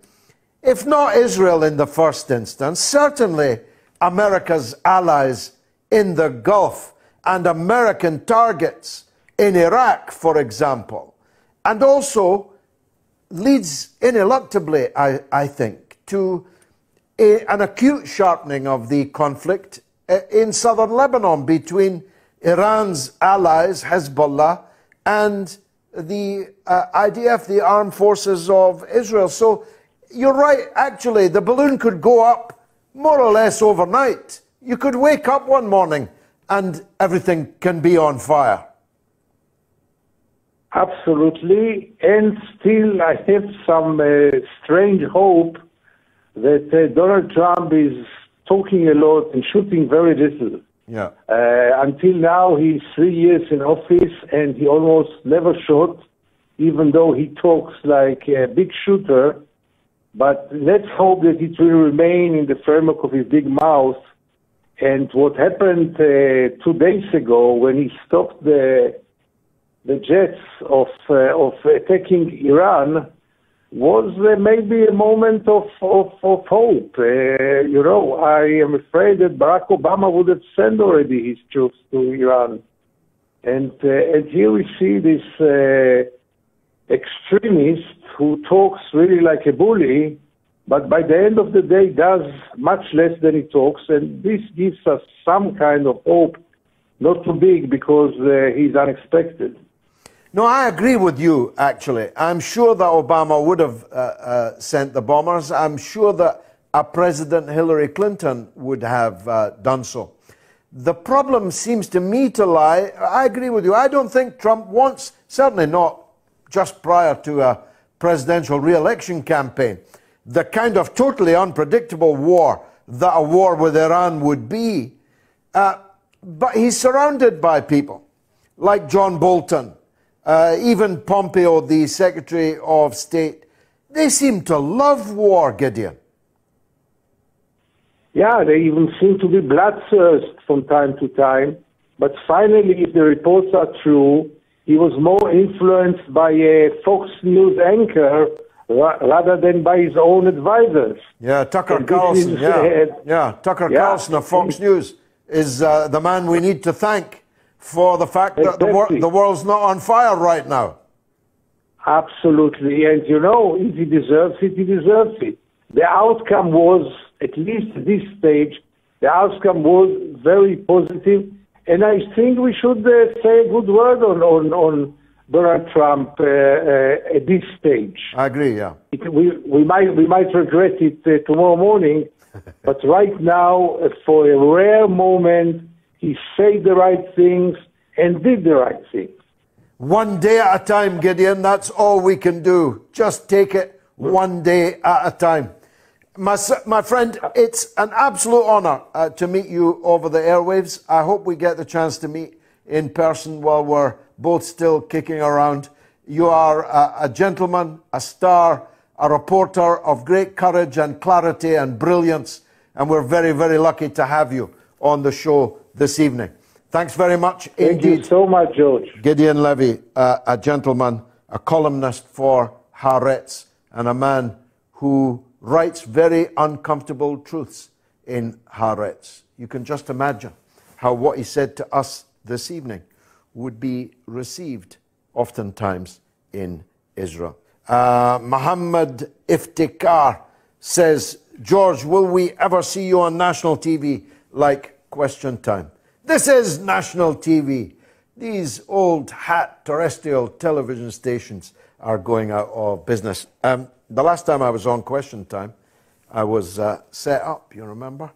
if not Israel in the first instance, certainly America's allies in the Gulf and American targets in Iraq, for example. And also leads ineluctably, I think, to an acute sharpening of the conflict in southern Lebanon between Iran's allies, Hezbollah, and the IDF, the armed forces of Israel. So you're right, actually, the balloon could go up more or less overnight. You could wake up one morning and everything can be on fire. Absolutely, and still I have some strange hope that Donald Trump is talking a lot and shooting very little. Yeah. Until now, he's 3 years in office and he almost never shot, even though he talks like a big shooter. But let's hope that it will remain in the framework of his big mouth. And what happened 2 days ago when he stopped the jets of attacking Iran was maybe a moment of hope. You know, I am afraid that Barack Obama would have sent already his troops to Iran. And here we see this extremist who talks really like a bully, but by the end of the day does much less than he talks, and this gives us some kind of hope, not too big because he's unexpected. No, I agree with you, actually. I'm sure that Obama would have sent the bombers. I'm sure that a President Hillary Clinton would have done so. The problem seems to me to lie, I agree with you, I don't think Trump wants, certainly not just prior to a presidential re-election campaign, the kind of totally unpredictable war that a war with Iran would be. But he's surrounded by people like John Bolton, even Pompeo, the Secretary of State. They seem to love war, Gideon. Yeah, they even seem to be bloodthirsty from time to time. But finally, if the reports are true, he was more influenced by a Fox News anchor rather than by his own advisors. Yeah, Tucker Carlson. Tucker Carlson of Fox News is the man we need to thank for the fact that the world's not on fire right now. Absolutely. And, you know, if he deserves it, he deserves it. The outcome was, at least at this stage, the outcome was very positive. And I think we should say a good word on Donald Trump at this stage. I agree, yeah. We might regret it tomorrow morning, but right now, for a rare moment, he said the right things and did the right things. One day at a time, Gideon, that's all we can do. Just take it one day at a time. My friend, it's an absolute honor to meet you over the airwaves. I hope we get the chance to meet in person while we're both still kicking around. You are a gentleman, a star, a reporter of great courage and clarity and brilliance, and we're very, very lucky to have you on the show this evening. Thanks very much indeed. Thank you so much, George. Gideon Levy, a gentleman, a columnist for Haaretz, and a man who writes very uncomfortable truths in Haaretz. You can just imagine how what he said to us this evening would be received oftentimes in Israel. Muhammad Iftikhar says, George, will we ever see you on national TV like Question Time? This is national TV. These old hat terrestrial television stations are going out of business. The last time I was on Question Time, I was set up, you remember?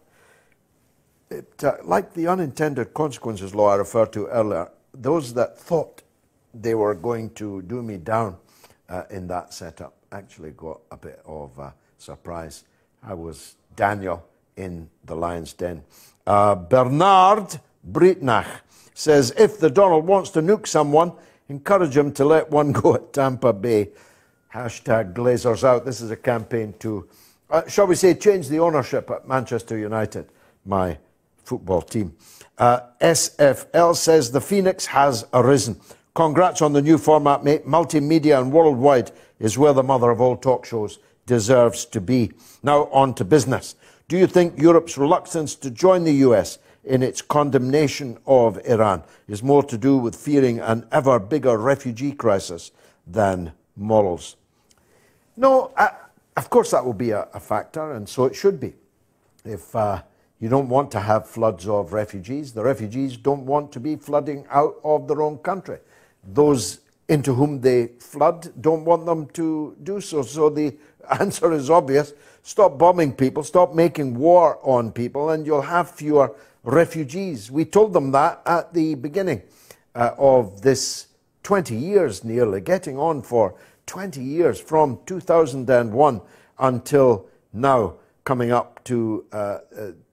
Like the unintended consequences law I referred to earlier, those that thought they were going to do me down in that setup actually got a bit of a surprise. I was Daniel in the lion's den. Bernard Britnach says, if the Donald wants to nuke someone, encourage him to let one go at Tampa Bay. Hashtag Glazers out. This is a campaign to shall we say, change the ownership at Manchester United, my football team. SFL says the Phoenix has arisen. Congrats on the new format, mate. Multimedia and worldwide is where the mother of all talk shows deserves to be. Now on to business. Do you think Europe's reluctance to join the US in its condemnation of Iran is more to do with fearing an ever bigger refugee crisis than morals? No, of course that will be a factor, and so it should be. If you don't want to have floods of refugees, the refugees don't want to be flooding out of their own country. Those into whom they flood don't want them to do so. So the answer is obvious. Stop bombing people, stop making war on people, and you'll have fewer refugees. We told them that at the beginning of this 20 years nearly, getting on for 20 years from 2001 until now, coming up to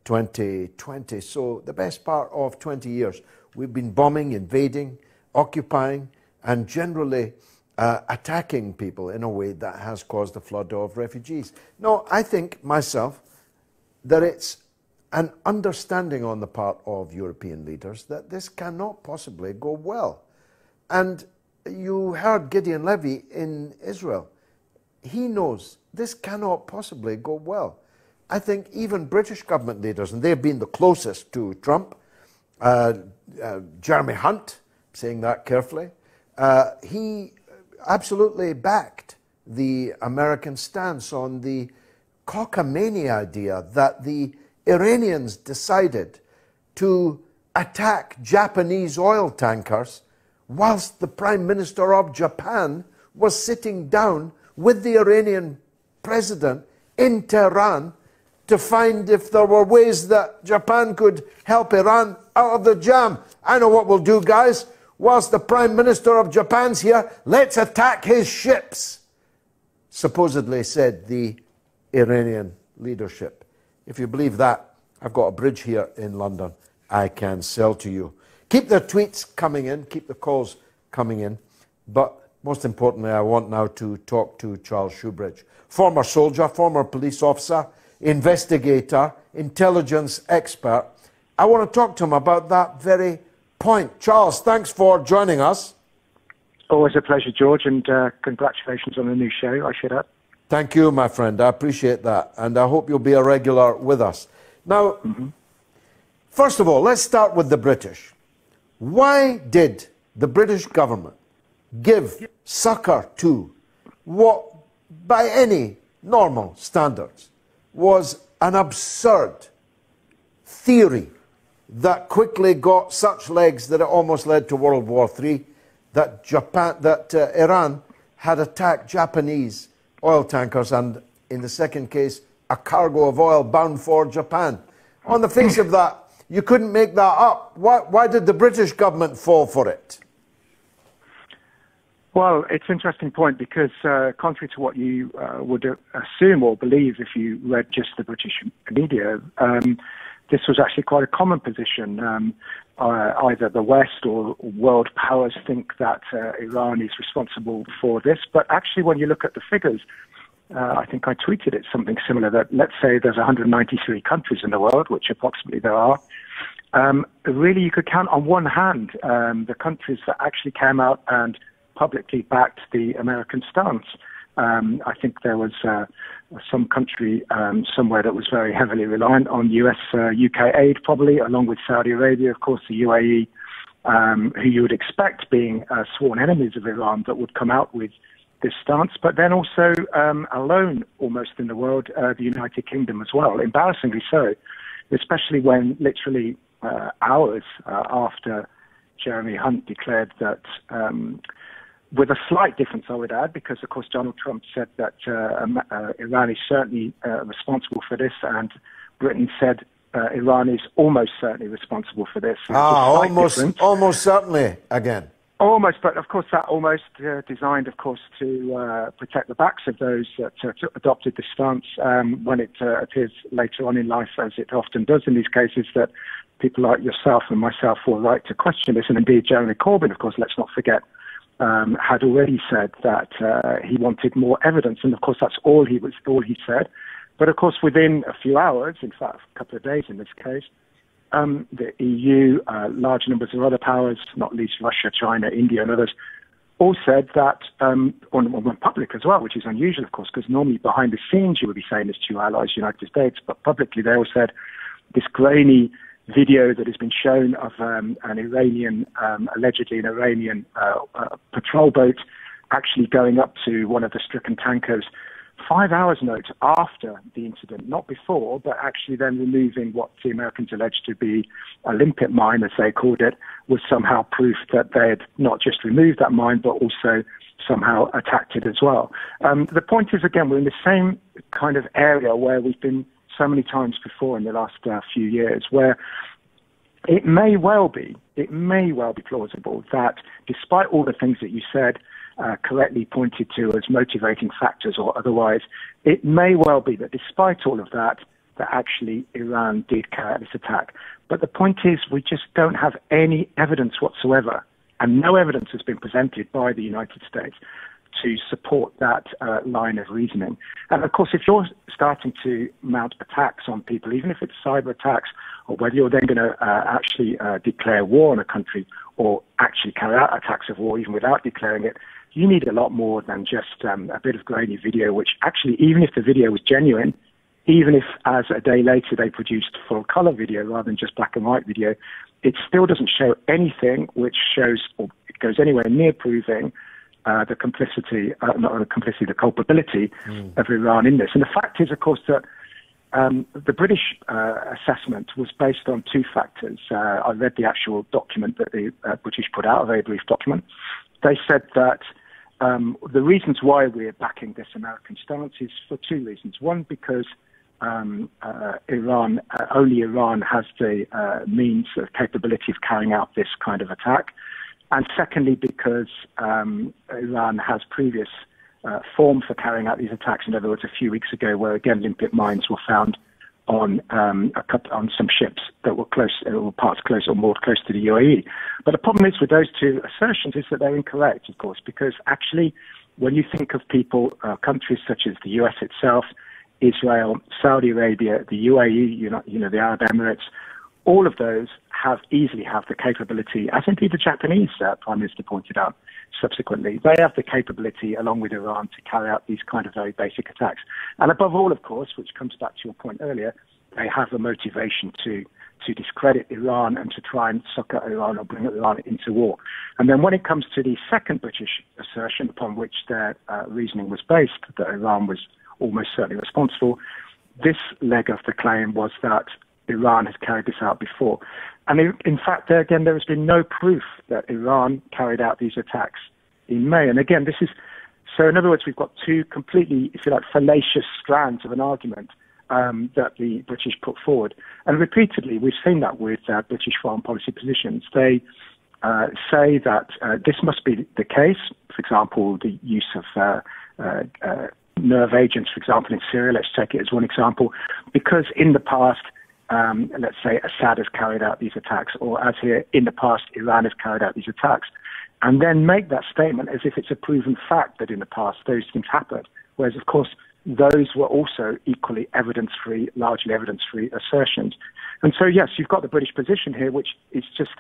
2020. So the best part of 20 years, we've been bombing, invading, occupying, and generally attacking people in a way that has caused a flood of refugees. No, I think myself that it's an understanding on the part of European leaders that this cannot possibly go well. And you heard Gideon Levy in Israel. He knows this cannot possibly go well. I think even British government leaders, and they've been the closest to Trump, Jeremy Hunt, saying that carefully, he absolutely backed the American stance on the cockamamie idea that the Iranians decided to attack Japanese oil tankers whilst the Prime Minister of Japan was sitting down with the Iranian president in Tehran to find if there were ways that Japan could help Iran out of the jam. I know what we'll do, guys. Whilst the Prime Minister of Japan's here, let's attack his ships, supposedly said the Iranian leadership. If you believe that, I've got a bridge here in London I can sell to you. Keep the tweets coming in, keep the calls coming in, but most importantly, I want now to talk to Charles Shoebridge, former soldier, former police officer, investigator, intelligence expert. I want to talk to him about that very point. Charles, thanks for joining us. Always a pleasure, George, and congratulations on the new show, I should add. Thank you, my friend. I appreciate that, and I hope you'll be a regular with us. Now, first of all, let's start with the British. Why did the British government give succor to what, by any normal standards, was an absurd theory that quickly got such legs that it almost led to World War III, that Iran had attacked Japanese oil tankers and, in the second case, a cargo of oil bound for Japan. On the face of that, you couldn't make that up. Why did the British government fall for it? Well, it's an interesting point because, contrary to what you would assume or believe if you read just the British media, this was actually quite a common position. Either the West or world powers think that Iran is responsible for this, but actually when you look at the figures, I think I tweeted it something similar, that let's say there's 193 countries in the world, which approximately there are. Really, you could count on one hand the countries that actually came out and publicly backed the American stance. I think there was some country somewhere that was very heavily reliant on US, UK aid, probably, along with Saudi Arabia, of course, the UAE, who you would expect being sworn enemies of Iran, that would come out with this stance. But then also alone, almost in the world, the United Kingdom as well, embarrassingly so, especially when literally hours after Jeremy Hunt declared that, with a slight difference, I would add, because, of course, Donald Trump said that Iran is certainly responsible for this, and Britain said Iran is almost certainly responsible for this. Almost certainly again. Almost, but of course that almost designed, of course, to protect the backs of those that adopted the stance when it appears later on in life, as it often does in these cases, that people like yourself and myself will right to question this. And indeed, Jeremy Corbyn, of course, let's not forget, had already said that he wanted more evidence, and of course that's all he said. But of course, within a few hours, in fact, a couple of days in this case, the EU, large numbers of other powers, not least Russia, China, India, and others, all said that, went public as well, which is unusual, of course, because normally behind the scenes you would be saying this to your allies, United States, but publicly they all said this grainy video that has been shown of an Iranian, allegedly an Iranian patrol boat actually going up to one of the stricken tankers 5 hours note after the incident, not before, but actually then removing what the Americans alleged to be a limpet mine, as they called it, was somehow proof that they had not just removed that mine, but also somehow attacked it as well. The point is, again, we're in the same kind of area where we've been so many times before in the last few years, where it may well be plausible that despite all the things that you said, correctly pointed to as motivating factors or otherwise, it may well be that despite all of that, that actually Iran did carry out this attack. But the point is, we just don't have any evidence whatsoever, and no evidence has been presented by the United States to support that line of reasoning. And of course, if you're starting to mount attacks on people, even if it's cyber attacks, or whether you're then going to actually declare war on a country or actually carry out attacks of war even without declaring it, you need a lot more than just a bit of grainy video, which actually, even if the video was genuine, even if as a day later they produced full color video rather than just black and white video, it still doesn't show anything which shows or it goes anywhere near proving the complicity, not the complicity, the culpability of Iran in this. And the fact is, of course, that the British assessment was based on two factors. I read the actual document that the British put out, a very brief document. They said that the reasons why we're backing this American stance is for two reasons. One, because Iran, only Iran has the means of capability of carrying out this kind of attack. And secondly, because Iran has previous form for carrying out these attacks. In other words, a few weeks ago, where again limpet mines were found on on some ships that were close, or parts close, or moored close to the UAE. But the problem is with those two assertions is that they're incorrect, of course, because actually, when you think of people, countries such as the US itself, Israel, Saudi Arabia, the UAE, the Arab Emirates, all of those easily have the capability, as indeed the Japanese Prime Minister pointed out subsequently. They have the capability, along with Iran, to carry out these kind of very basic attacks. And above all, of course, which comes back to your point earlier, they have the motivation to discredit Iran and to try and sucker Iran or bring Iran into war. And then when it comes to the second British assertion upon which their reasoning was based, that Iran was almost certainly responsible, this leg of the claim was that Iran has carried this out before. And in fact, there has been no proof that Iran carried out these attacks in May. And again, this is, so in other words, we've got two completely, if you like, fallacious strands of an argument that the British put forward. And repeatedly, we've seen that with British foreign policy positions. They say that this must be the case. For example, the use of nerve agents, for example, in Syria, let's take it as one example, because in the past, let's say Assad has carried out these attacks, or as here, in the past, Iran has carried out these attacks, and then make that statement as if it's a proven fact that in the past those things happened, whereas, of course, those were also equally evidence-free, largely evidence-free assertions. And so, yes, you've got the British position here, which is just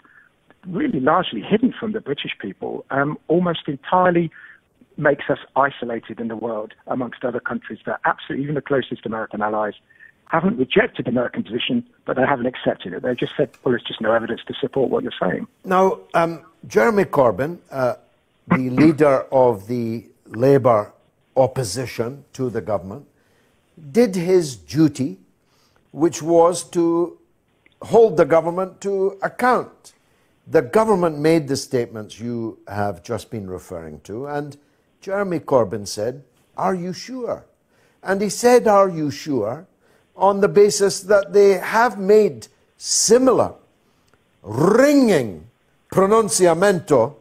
really largely hidden from the British people, almost entirely makes us isolated in the world amongst other countries that absolutely, even the closest American allies, haven't rejected the American position, but they haven't accepted it. They've just said, well, there's just no evidence to support what you're saying. Now, Jeremy Corbyn, the leader of the Labour opposition to the government, did his duty, which was to hold the government to account. The government made the statements you have just been referring to, and Jeremy Corbyn said, "Are you sure?" And he said, "Are you sure?" on the basis that they have made similar ringing pronunciamento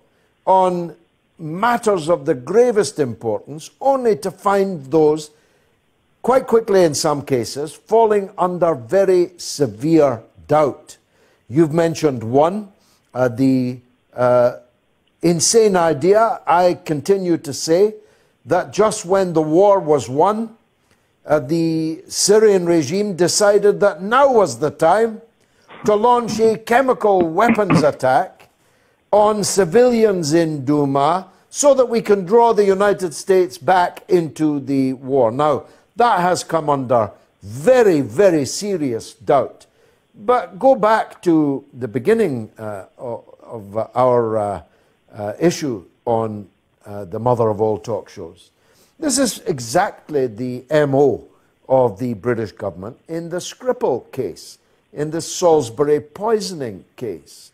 on matters of the gravest importance, only to find those, quite quickly in some cases, falling under very severe doubt. You've mentioned one, the insane idea, I continue to say, that just when the war was won, the Syrian regime decided that now was the time to launch a chemical weapons attack on civilians in Douma so that we can draw the United States back into the war. Now, that has come under very, very serious doubt. But go back to the beginning of our issue on the mother of all talk shows. This is exactly the MO of the British government in the Skripal case, in the Salisbury poisoning case.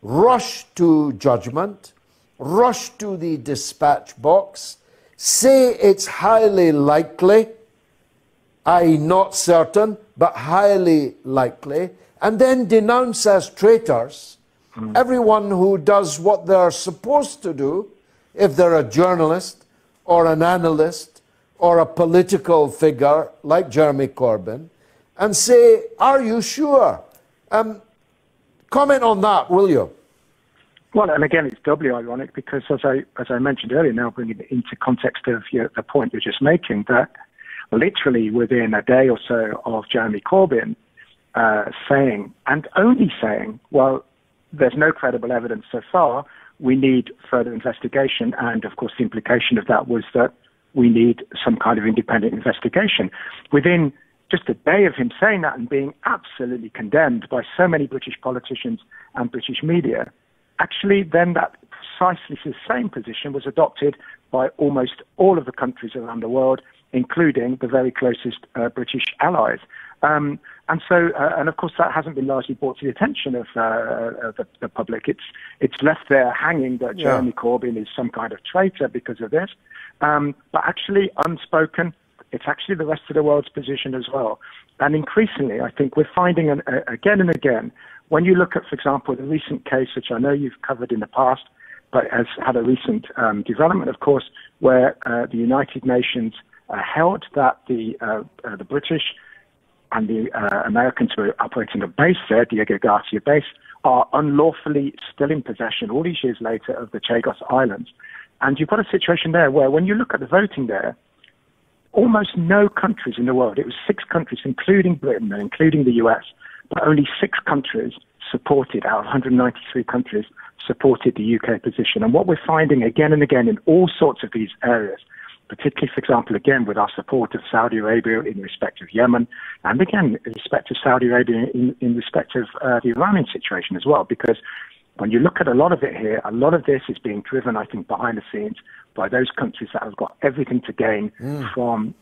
Rush to judgment, rush to the dispatch box, say it's highly likely, i.e. not certain, but highly likely, and then denounce as traitors everyone who does what they're supposed to do if they're a journalist or an analyst or a political figure like Jeremy Corbyn, and say, are you sure? Comment on that, will you? Well, and again, it's doubly ironic because, as I mentioned earlier, now bringing it into context of the point you're just making, that literally within a day or so of Jeremy Corbyn saying, and only saying, well, there's no credible evidence so far, we need further investigation, and of course the implication of that was that we need some kind of independent investigation. Within just a day of him saying that and being absolutely condemned by so many British politicians and British media, actually then that precisely the same position was adopted by almost all of the countries around the world, including the very closest British allies. And of course, that hasn't been largely brought to the attention of the public. It's left there hanging that Jeremy Corbyn is some kind of traitor because of this. But actually, unspoken, it's actually the rest of the world's position as well. And increasingly, I think we're finding again and again, when you look at, for example, the recent case, which I know you've covered in the past, but has had a recent development, of course, where the United Nations held that the British and the Americans who are operating a base there, Diego Garcia base, are unlawfully still in possession all these years later of the Chagos Islands. And you've got a situation there where when you look at the voting there, almost no countries in the world, it was 6 countries, including Britain and including the US, but only 6 countries supported, out of 193 countries, supported the UK position. And what we're finding again and again in all sorts of these areas, particularly, for example, again, with our support of Saudi Arabia in respect of Yemen, and again, in respect of Saudi Arabia in respect of the Iranian situation as well, because when you look at a lot of it here, a lot of this is being driven, I think, behind the scenes by those countries that have got everything to gain from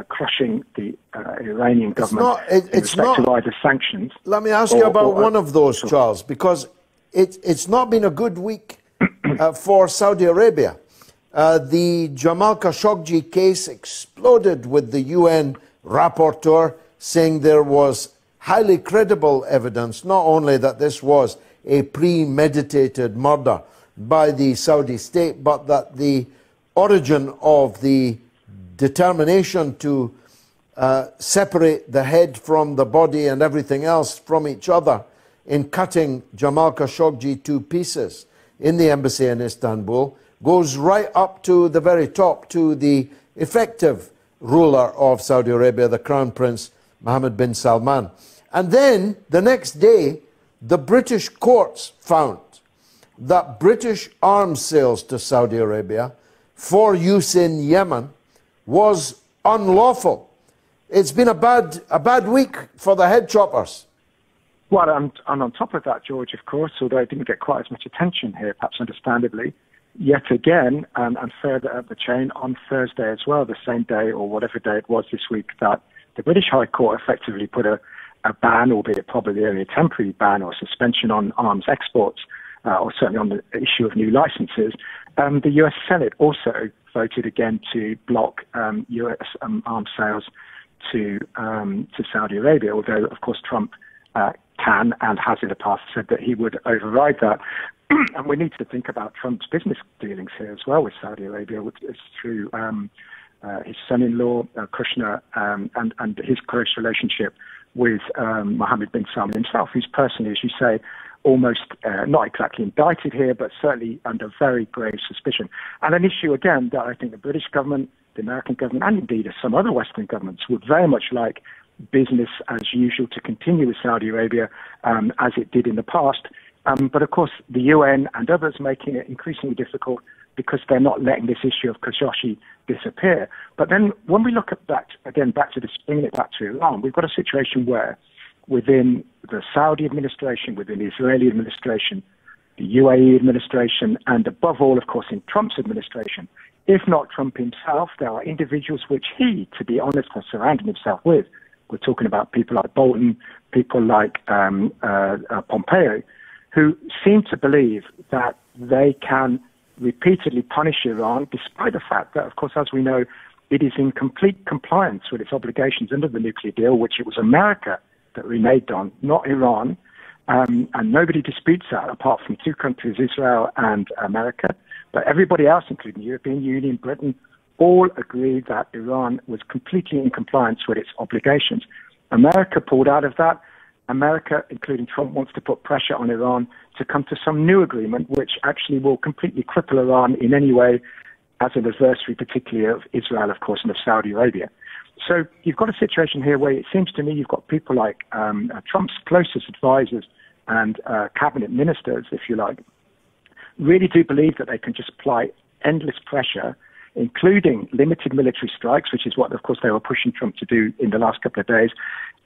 crushing the Iranian government in respect of either sanctions. Let me ask you about one of those, Charles, because it's not been a good week for Saudi Arabia. The Jamal Khashoggi case exploded with the UN rapporteur saying there was highly credible evidence, not only that this was a premeditated murder by the Saudi state, but that the origin of the determination to separate the head from the body and everything else from each other in cutting Jamal Khashoggi to pieces in the embassy in Istanbul goes right up to the very top, to the effective ruler of Saudi Arabia, the Crown Prince Mohammed bin Salman. And then the next day, the British courts found that British arms sales to Saudi Arabia for use in Yemen was unlawful. It's been a bad week for the head choppers. Well, and on top of that, George, of course, although it didn't get quite as much attention here, perhaps understandably, yet again, and further up the chain, on Thursday as well, the same day or whatever day it was this week, that the British High Court effectively put a ban, albeit probably only a temporary ban or suspension on arms exports, or certainly on the issue of new licenses. The US Senate also voted again to block US arms sales to Saudi Arabia, although, of course, Trump can and has in the past said that he would override that. And we need to think about Trump's business dealings here as well with Saudi Arabia, which is through his son-in-law, Kushner, and his close relationship with Mohammed bin Salman himself, who's personally, as you say, almost not exactly indicted here, but certainly under very grave suspicion. And an issue, again, that I think the British government the American government, and indeed some other Western governments, would very much like business as usual to continue with Saudi Arabia as it did in the past. But of course, the UN and others making it increasingly difficult because they're not letting this issue of Khashoggi disappear. But then when we look at that, again, bringing it back to Iran, we've got a situation where within the Saudi administration, within the Israeli administration, the UAE administration, and above all, of course, in Trump's administration, if not Trump himself, there are individuals which he, to be honest, has surrounded himself with. We're talking about people like Bolton, people like Pompeo, who seem to believe that they can repeatedly punish Iran, despite the fact that, of course, as we know, it is in complete compliance with its obligations under the nuclear deal, which it was America that reneged on, not Iran. And nobody disputes that apart from two countries, Israel and America. But everybody else, including the European Union, Britain, all agreed that Iran was completely in compliance with its obligations. America pulled out of that. America, including Trump, wants to put pressure on Iran to come to some new agreement, which actually will completely cripple Iran in any way as an adversary, particularly of Israel, of course, and of Saudi Arabia. So you've got a situation here where it seems to me you've got people like Trump's closest advisors and cabinet ministers, if you like, really do believe that they can just apply endless pressure, including limited military strikes, which is what, of course, they were pushing Trump to do in the last couple of days,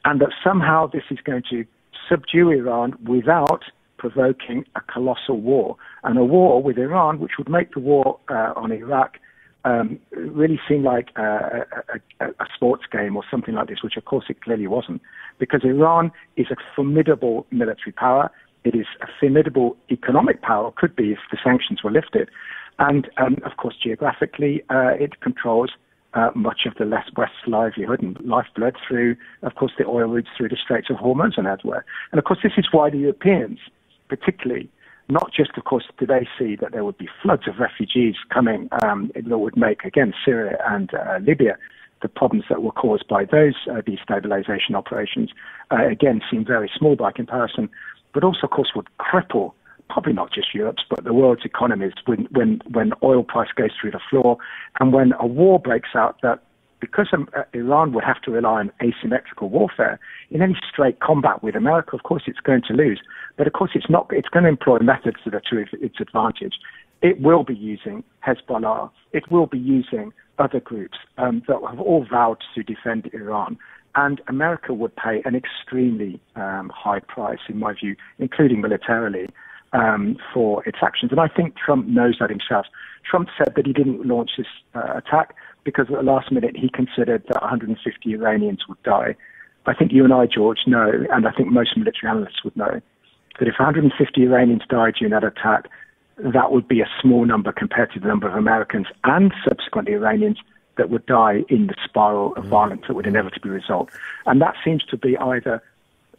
and that somehow this is going to subdue Iran without provoking a colossal war, and a war with Iran which would make the war on Iraq really seem like a sports game or something like this, which of course it clearly wasn't, because Iran is a formidable military power. It is a formidable economic power, could be if the sanctions were lifted. And of course, geographically, it controls much of the West's livelihood and lifeblood through, of course, the oil routes through the Straits of Hormuz and elsewhere. And of course, this is why the Europeans, particularly, not just, of course, do they see that there would be floods of refugees coming that would make, again, Syria and Libya, the problems that were caused by those destabilization operations, again, seem very small by comparison, but also, of course, would cripple probably not just Europe's, but the world's economies when oil price goes through the floor, and when a war breaks out that, because Iran would have to rely on asymmetrical warfare, in any straight combat with America, of course, it's going to lose. But of course, it's going to employ methods that are to its advantage. It will be using Hezbollah. It will be using other groups that have all vowed to defend Iran. And America would pay an extremely high price, in my view, including militarily, for its actions. And I think Trump knows that himself. Trump said that he didn't launch this attack because at the last minute he considered that 150 Iranians would die. I think you and I, George, know, and I think most military analysts would know, that if 150 Iranians died during that attack, that would be a small number compared to the number of Americans and subsequently Iranians that would die in the spiral of violence that would inevitably result. And that seems to be either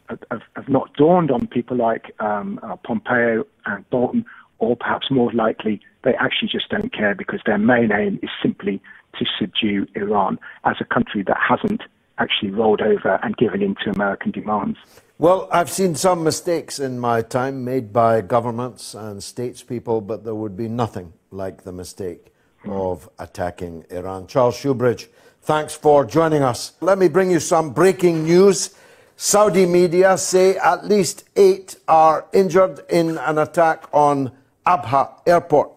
have not dawned on people like Pompeo and Bolton, or perhaps more likely they actually just don't care because their main aim is simply to subdue Iran as a country that hasn't actually rolled over and given in to American demands. Well, I've seen some mistakes in my time made by governments and statespeople, but there would be nothing like the mistake of attacking Iran. Charles Shoebridge, thanks for joining us. Let me bring you some breaking news. Saudi media say at least 8 are injured in an attack on Abha airport.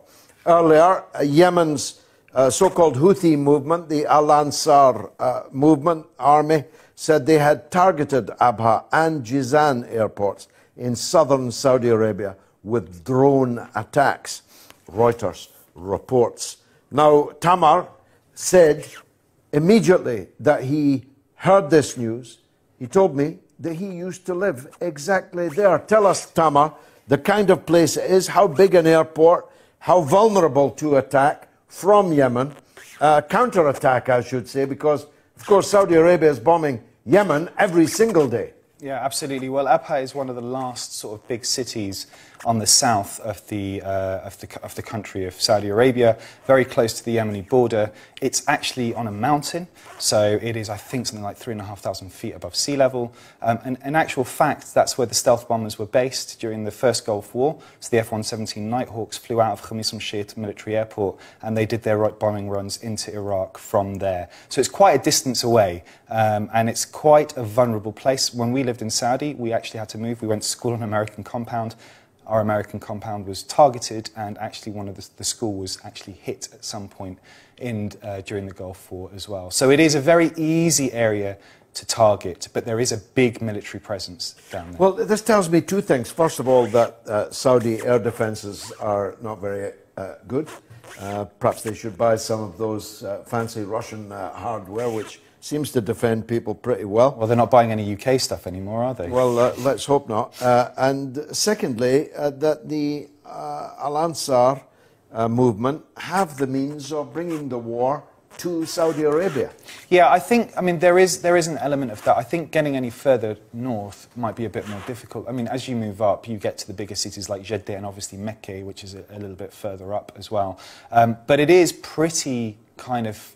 Earlier, Yemen's so-called Houthi movement, the Al-Ansar movement army, said they had targeted Abha and Jizan airports in southern Saudi Arabia with drone attacks. Reuters reports. Now, Tamar said immediately that he heard this news. He told me that he used to live exactly there. Tell us, Tamar, the kind of place it is, how big an airport, how vulnerable to attack from Yemen, counter-attack, I should say, because, of course, Saudi Arabia is bombing Yemen every single day. Yeah, absolutely. Well, Abha is one of the last sort of big cities on the south of the country of Saudi Arabia, very close to the Yemeni border. It's actually on a mountain, so it is, I think, something like 3,500 feet above sea level. And in actual fact, that's where the stealth bombers were based during the first Gulf War. So the F-117 Nighthawks flew out of Khamis al-Shait military airport, and they did their bombing runs into Iraq from there. So it's quite a distance away, and it's quite a vulnerable place. When we lived in Saudi, we actually had to move. We went to school on an American compound. Our American compound was targeted, and actually one of the school was actually hit at some point during the Gulf War as well. So it is a very easy area to target, but there is a big military presence down there. Well, this tells me two things. First of all, that Saudi air defences are not very good. Perhaps they should buy some of those fancy Russian hardware, which seems to defend people pretty well. Well, they're not buying any UK stuff anymore, are they? Well, let's hope not. And secondly, that the Al-Ansar movement have the means of bringing the war to Saudi Arabia. Yeah, I mean, there is an element of that. I think getting any further north might be a bit more difficult. I mean, as you move up, you get to the bigger cities like Jeddah and obviously Mecca, which is a little bit further up as well. But it is pretty kind of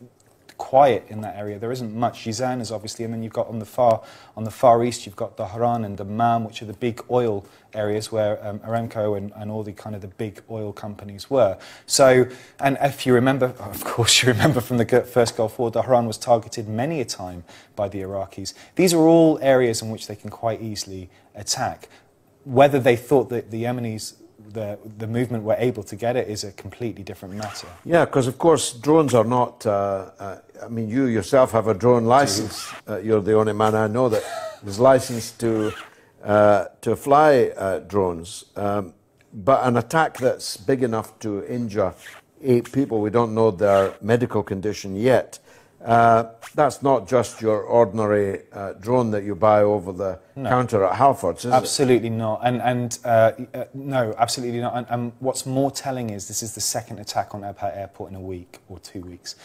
quiet in that area. There isn't much. Jizan is obviously, and then you've got on the far east, you've got Dhahran and Dammam, which are the big oil areas where Aramco and all the kind of the big oil companies were. So, and if you remember, of course you remember from the first Gulf War, Dhahran was targeted many a time by the Iraqis. These are all areas in which they can quite easily attack. Whether they thought that the Yemenis, the movement were able to get it, is a completely different matter. Yeah, because of course drones are not, I mean, you yourself have a drone license. You're the only man I know that is licensed to fly drones. But an attack that's big enough to injure 8 people, we don't know their medical condition yet. That's not just your ordinary drone that you buy over the counter at Halfords, is it? Absolutely not. No, absolutely not. And what's more telling is this is the second attack on Abha Airport in a week or 2 weeks.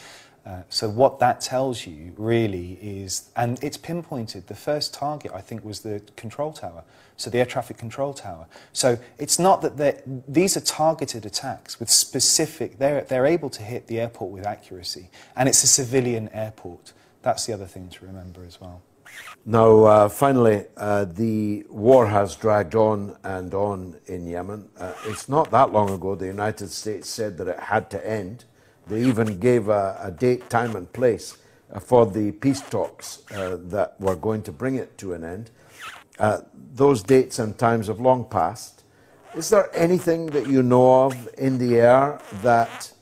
So what that tells you really is, and it's pinpointed, the first target I think was the control tower, so the air traffic control tower. So it's not that these are targeted attacks with specific, they're able to hit the airport with accuracy, and it's a civilian airport. That's the other thing to remember as well. Now, finally, the war has dragged on and on in Yemen. It's not that long ago the United States said that it had to end. They even gave a date, time and place for the peace talks that were going to bring it to an end. Those dates and times have long passed. Is there anything that you know of in the air that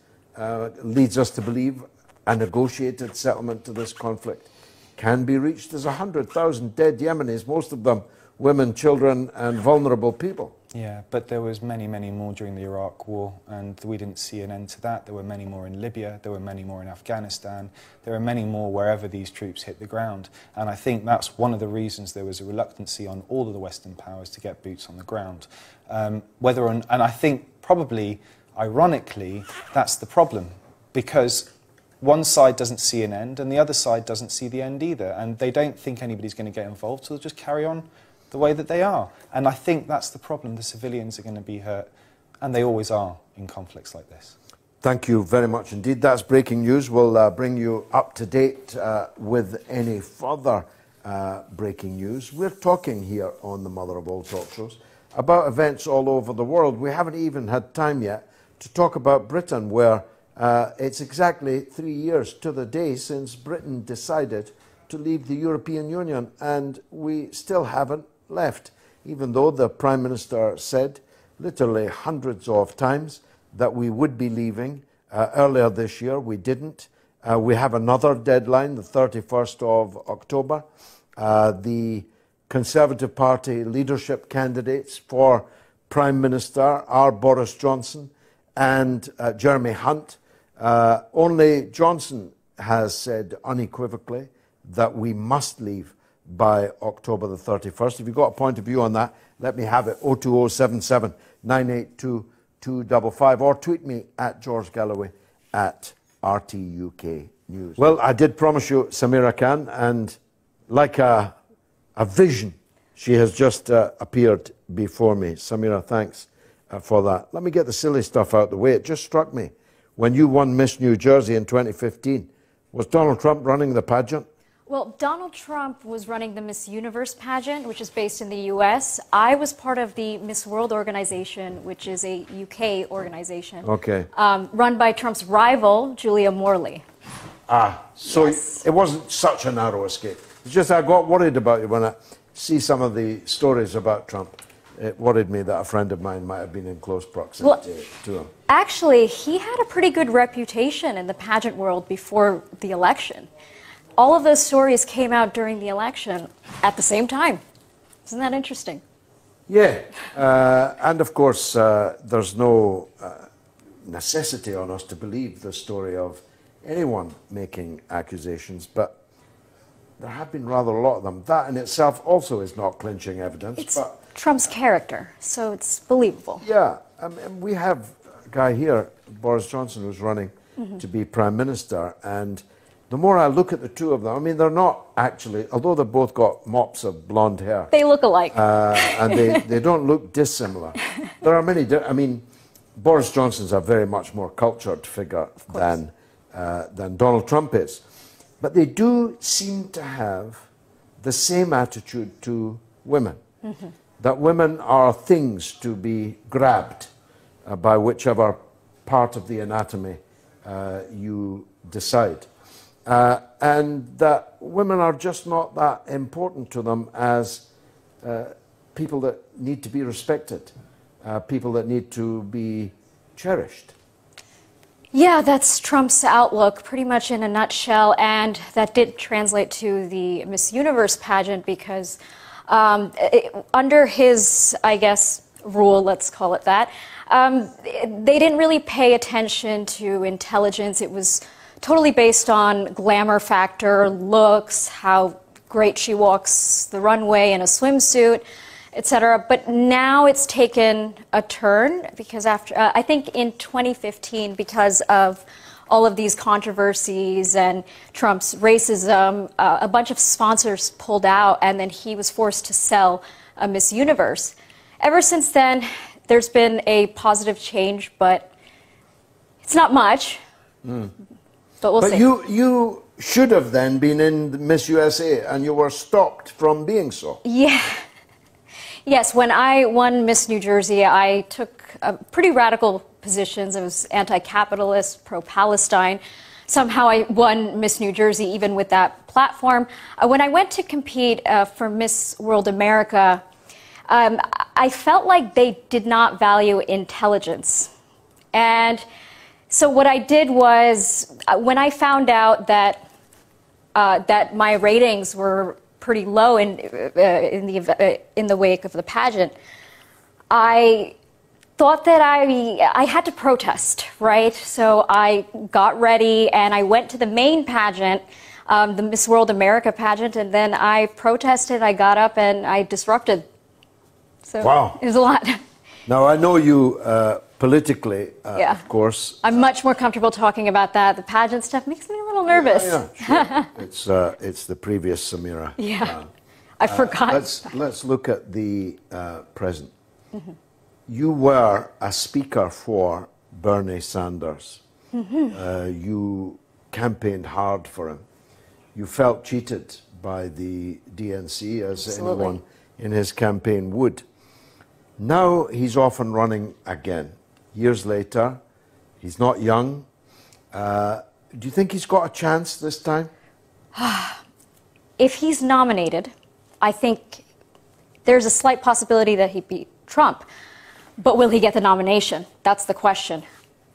leads us to believe a negotiated settlement to this conflict can be reached? There's 100,000 dead Yemenis, most of them women, children and vulnerable people. Yeah, but there was many, many more during the Iraq War, and we didn't see an end to that. There were many more in Libya, there were many more in Afghanistan, there are many more wherever these troops hit the ground. And I think that's one of the reasons there was a reluctancy on all of the Western powers to get boots on the ground. And I think probably, ironically, that's the problem, because one side doesn't see an end and the other side doesn't see the end either, and they don't think anybody's going to get involved, so they'll just carry on the way that they are. And I think that's the problem. The civilians are going to be hurt, and they always are in conflicts like this. Thank you very much indeed. That's breaking news. We'll bring you up to date with any further breaking news. We're talking here on the Mother of All Talk Shows about events all over the world. We haven't even had time yet to talk about Britain, where it's exactly 3 years to the day since Britain decided to leave the European Union, and we still haven't left, even though the Prime Minister said literally hundreds of times that we would be leaving earlier this year. We didn't. We have another deadline, the 31st of October. The Conservative Party leadership candidates for Prime Minister are Boris Johnson and Jeremy Hunt. Only Johnson has said unequivocally that we must leave by October the 31st. If you've got a point of view on that, let me have it. 02077 982 255, or tweet me at George Galloway at RTUK News. Well, I did promise you Sameera Khan, and like a vision, she has just appeared before me. Sameera, thanks for that. Let me get the silly stuff out of the way. It just struck me. When you won Miss New Jersey in 2015, was Donald Trump running the pageant? Well, Donald Trump was running the Miss Universe pageant, which is based in the U.S. I was part of the Miss World organization, which is a UK organization. Okay. Run by Trump's rival, Julia Morley. So Yes. it wasn't such a narrow escape. It's just I got worried about it when I see some of the stories about Trump. It worried me that a friend of mine might have been in close proximity to him. Actually, he had a pretty good reputation in the pageant world before the election. All of those stories came out during the election at the same time. Isn't that interesting? Yeah, and of course, there's no necessity on us to believe the story of anyone making accusations, but there have been rather a lot of them. That in itself also is not clinching evidence. It's but Trump's character, so it's believable. yeah, I mean, we have a guy here, Boris Johnson, who's running to be Prime Minister, and the more I look at the two of them, I mean, they're not actually, although they've both got mops of blonde hair. They look alike. And they don't look dissimilar. There are many, I mean, Boris Johnson's a very much more cultured figure than Donald Trump is. But they do seem to have the same attitude to women. That women are things to be grabbed by whichever part of the anatomy you decide. And that women are just not that important to them as people that need to be respected, people that need to be cherished. Yeah, that's Trump's outlook pretty much in a nutshell, and that did translate to the Miss Universe pageant because under his, I guess, rule, let's call it that, they didn't really pay attention to intelligence. It was totally based on glamour factor, looks, how great she walks the runway in a swimsuit, etc. But now it's taken a turn because after, I think in 2015, because of all of these controversies and Trump's racism, a bunch of sponsors pulled out and then he was forced to sell a Miss Universe. Ever since then, there's been a positive change, but it's not much. But we'll see. You should have then been in Miss USA and you were stopped from being so. Yeah. Yes, when I won Miss New Jersey, I took pretty radical positions. I was anti-capitalist, pro-Palestine. Somehow I won Miss New Jersey even with that platform. When I went to compete for Miss World America, I felt like they did not value intelligence. And so what I did was, when I found out that that my ratings were pretty low in the wake of the pageant, I thought that I had to protest, right? So I got ready and I went to the main pageant, the Miss World America pageant, and then I protested. I got up and I disrupted. So wow. It was a lot. Now I know you politically, of course. I'm much more comfortable talking about that. The pageant stuff makes me a little nervous. Yeah, sure. It's the previous Sameera. Yeah, I forgot. Let's look at the present. You were a speaker for Bernie Sanders. You campaigned hard for him. You felt cheated by the DNC, as Absolutely. anyone in his campaign would. Now he's off and running again. Years later, he's not young. Do you think he's got a chance this time? If he's nominated, I think there's a slight possibility that he'd beat Trump. But will he get the nomination? That's the question.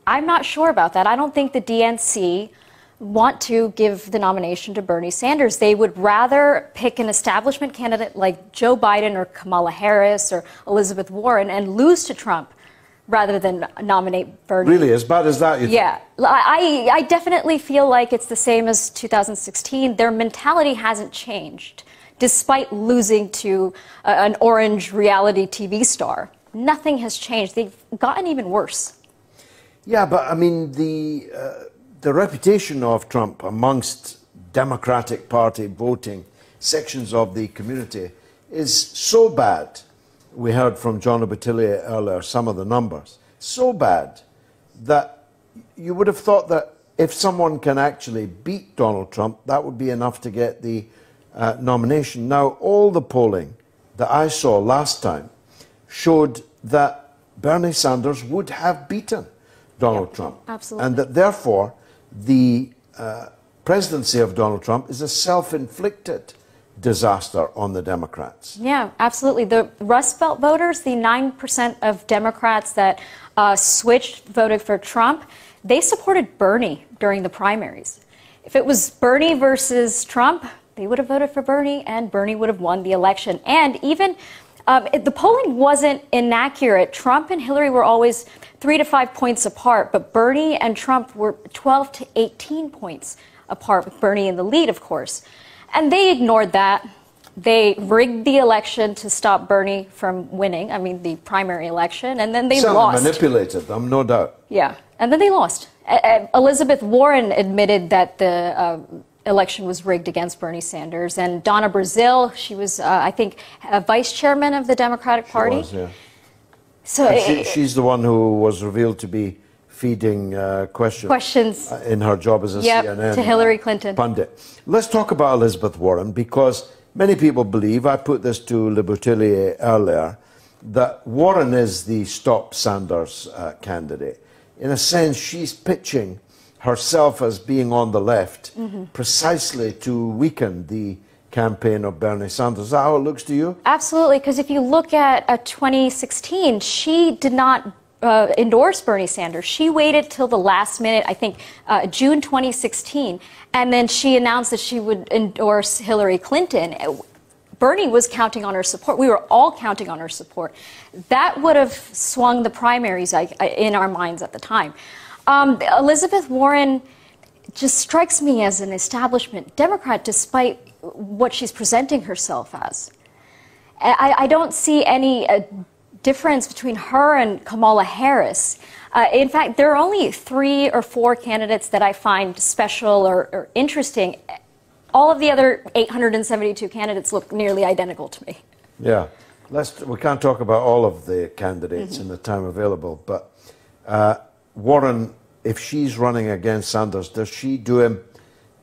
I'm not sure about that. I don't think the DNC want to give the nomination to Bernie Sanders. They would rather pick an establishment candidate like Joe Biden or Kamala Harris or Elizabeth Warren and lose to Trump rather than nominate Bernie. Really, as bad as that, you think? Yeah, I definitely feel like it's the same as 2016. Their mentality hasn't changed, despite losing to an orange reality TV star. Nothing has changed. They've gotten even worse. Yeah, but I mean, the reputation of Trump amongst Democratic Party voting sections of the community is so bad we heard from John Leboutilier earlier some of the numbers. So bad that you would have thought that if someone can actually beat Donald Trump, that would be enough to get the nomination. Now, all the polling that I saw last time showed that Bernie Sanders would have beaten Donald Trump. Absolutely. And that therefore the presidency of Donald Trump is a self-inflicted disaster on the Democrats. Yeah, absolutely. The Rust Belt voters, the 9% of Democrats that switched, voted for Trump, they supported Bernie during the primaries. If it was Bernie versus Trump, they would have voted for Bernie, and Bernie would have won the election. And even the polling wasn't inaccurate. Trump and Hillary were always 3 to 5 points apart, but Bernie and Trump were 12 to 18 points apart, with Bernie in the lead, of course. And they ignored that. They rigged the election to stop Bernie from winning, I mean, the primary election, and then they lost. Manipulated them, no doubt. Yeah, and then they lost. Elizabeth Warren admitted that the election was rigged against Bernie Sanders. And Donna Brazile, she was, I think, a vice chairman of the Democratic Party. She was, yeah. So she's the one who was revealed to be feeding questions in her job as a CNN to Hillary Clinton pundit. Let's talk about Elizabeth Warren, because many people believe, I put this to Leboutilier earlier, that Warren is the Stop Sanders candidate. In a sense, she's pitching herself as being on the left precisely to weaken the campaign of Bernie Sanders. Is that how it looks to you? Absolutely, because if you look at 2016, she did not endorse Bernie Sanders. She waited till the last minute, I think June 2016, and then she announced that she would endorse Hillary Clinton. Bernie was counting on her support. We were all counting on her support. That would have swung the primaries in our minds at the time. Elizabeth Warren just strikes me as an establishment Democrat, despite what she's presenting herself as. I don't see any difference between her and Kamala Harris. In fact, there are only 3 or 4 candidates that I find special or interesting. All of the other 872 candidates look nearly identical to me. Yeah. We can't talk about all of the candidates in the time available, but Warren, if she's running against Sanders, does she do him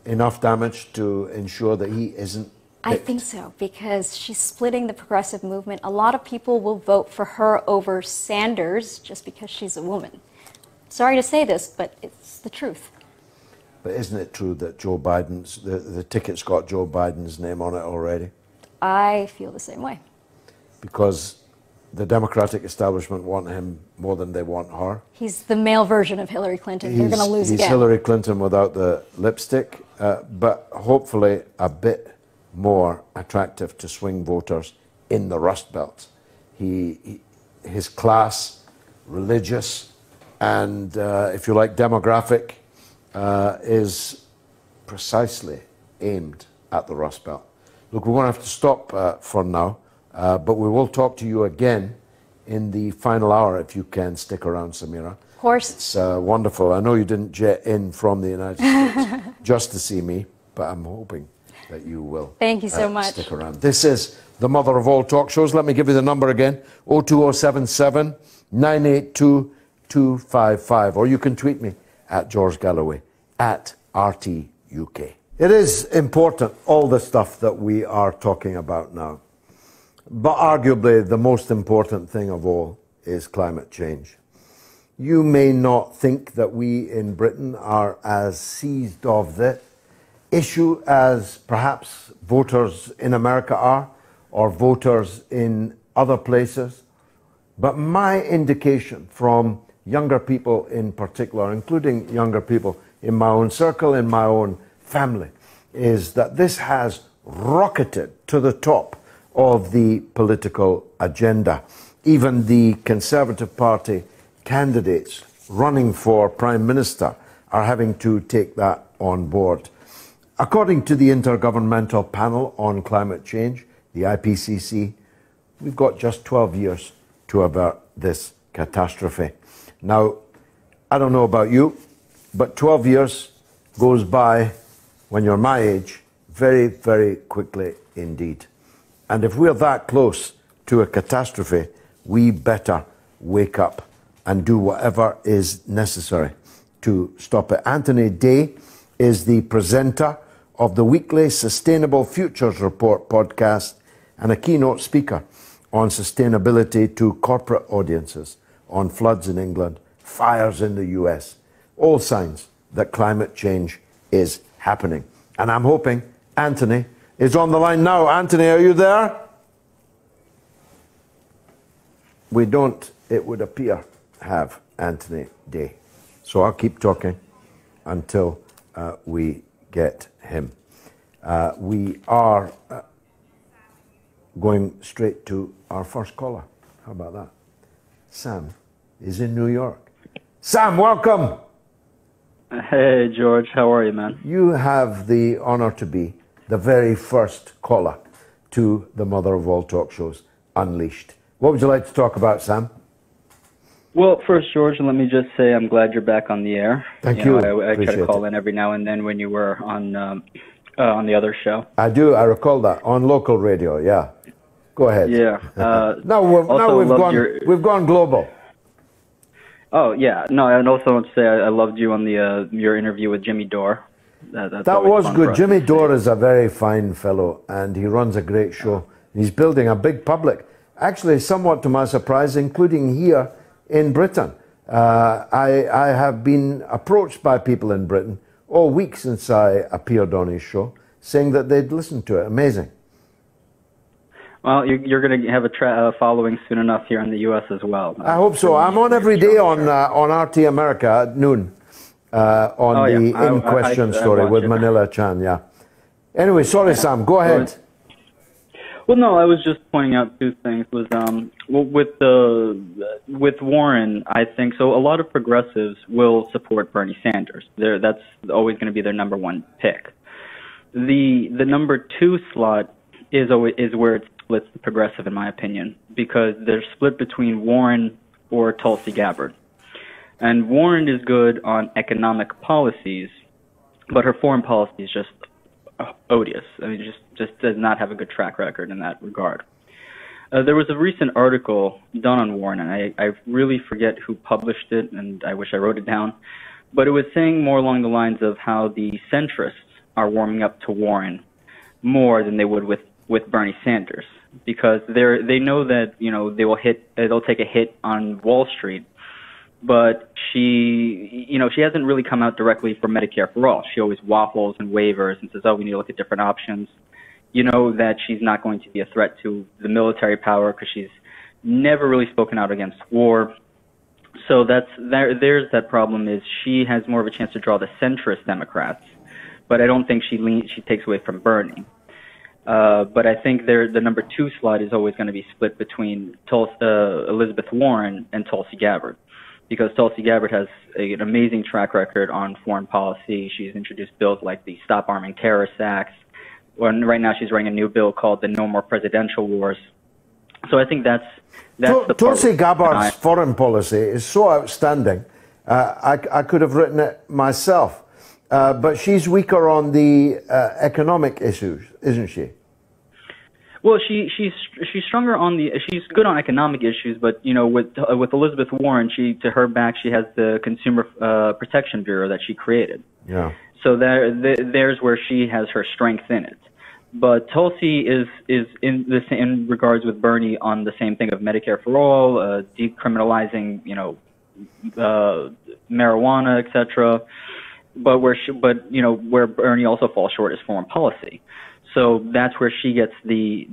enough damage to ensure that he isn't picked? I think so, because she's splitting the progressive movement. A lot of people will vote for her over Sanders just because she's a woman. Sorry to say this, but it's the truth. But isn't it true that Joe Biden's, the ticket's got Joe Biden's name on it already? I feel the same way. Because the Democratic establishment want him more than they want her. He's the male version of Hillary Clinton. They're going to lose again. He's Hillary Clinton without the lipstick, but hopefully a bit more attractive to swing voters in the Rust Belt. His class, religious, and if you like, demographic, is precisely aimed at the Rust Belt. Look, we're going to have to stop for now, but we will talk to you again in the final hour if you can stick around, Sameera. Of course. It's wonderful. I know you didn't jet in from the United States just to see me, but I'm hoping that you will. Thank you so much. Stick around. This is the mother of all talk shows. Let me give you the number again, 02077 982 255, or you can tweet me at George Galloway, at RTUK. It is important, all the stuff that we are talking about now. But arguably the most important thing of all is climate change. You may not think that we in Britain are as seized of the issue as perhaps voters in America are, or voters in other places. But my indication from younger people in particular, including younger people in my own circle, in my own family, is that this has rocketed to the top of the political agenda. Even the Conservative Party candidates running for Prime Minister are having to take that on board. According to the Intergovernmental Panel on Climate Change, the IPCC, we've got just 12 years to avert this catastrophe. Now, I don't know about you, but 12 years goes by when you're my age very, very quickly indeed. And if we're that close to a catastrophe, we better wake up and do whatever is necessary to stop it. Anthony Day is the presenter of the weekly Sustainable Futures Report podcast and a keynote speaker on sustainability to corporate audiences on floods in England, fires in the US, all signs that climate change is happening. And I'm hoping Anthony is on the line now. Anthony, are you there? We don't, it would appear, have Anthony Day. So I'll keep talking until we get him. We are going straight to our first caller. How about that? Sam is in New York. Sam, welcome. Hey, George. How are you, man? You have the honor to be the very first caller to the mother of all talk shows, Unleashed. What would you like to talk about, Sam? Well, first, George, let me just say I'm glad you're back on the air. Thank you. I try to call in every now and then when you were on the other show. I do. I recall that on local radio. Yeah. Go ahead. Yeah. Now we've gone global. Oh yeah. No, I also want to say I loved you on the your interview with Jimmy Dore. That was good. Jimmy Dore is a very fine fellow, and he runs a great show. He's building a big public. Actually, somewhat to my surprise, including here in Britain. I have been approached by people in Britain all week since I appeared on his show, saying that they'd listened to it. Amazing. Well, you're going to have a following soon enough here in the U.S. as well. I hope so. I'm on every day on RT America at noon on the In Question story with Manila Chan. Yeah. Anyway, sorry, Sam. Go ahead. Well, no, I was just pointing out two things. Was with Warren, I think so. A lot of progressives will support Bernie Sanders. That's always going to be their number one pick. The number two slot is where it splits the progressive, in my opinion, because they're split between Warren or Tulsi Gabbard. And Warren is good on economic policies, but her foreign policy is just odious. I mean, just does not have a good track record in that regard. There was a recent article done on Warren, and I really forget who published it, and I wish I wrote it down, but it was saying more along the lines of how the centrists are warming up to Warren more than they would with Bernie Sanders, because they know that they'll take a hit on Wall Street, but she hasn't really come out directly for Medicare for all. She always waffles and wavers and says, "Oh, we need to look at different options." You know that she's not going to be a threat to the military power because she's never really spoken out against war. So there's that problem, is she has more of a chance to draw the centrist Democrats, but I don't think she takes away from Bernie. But I think the number two slot is always going to be split between Elizabeth Warren and Tulsi Gabbard, because Tulsi Gabbard has an amazing track record on foreign policy. She's introduced bills like the Stop Arming Terrorists Act. Right now she's running a new bill called the No More Presidential Wars. So I think that's the Tulsi Gabbard's foreign policy is so outstanding. I could have written it myself. But she's weaker on the economic issues, isn't she? Well, she's stronger on she's good on economic issues, but with Elizabeth Warren, to her back, she has the Consumer Protection Bureau that she created. Yeah. So there's where she has her strength in it. But Tulsi is in regards with Bernie on the same thing of Medicare for all, decriminalizing marijuana, etc. But where Bernie also falls short is foreign policy. So that's where she gets the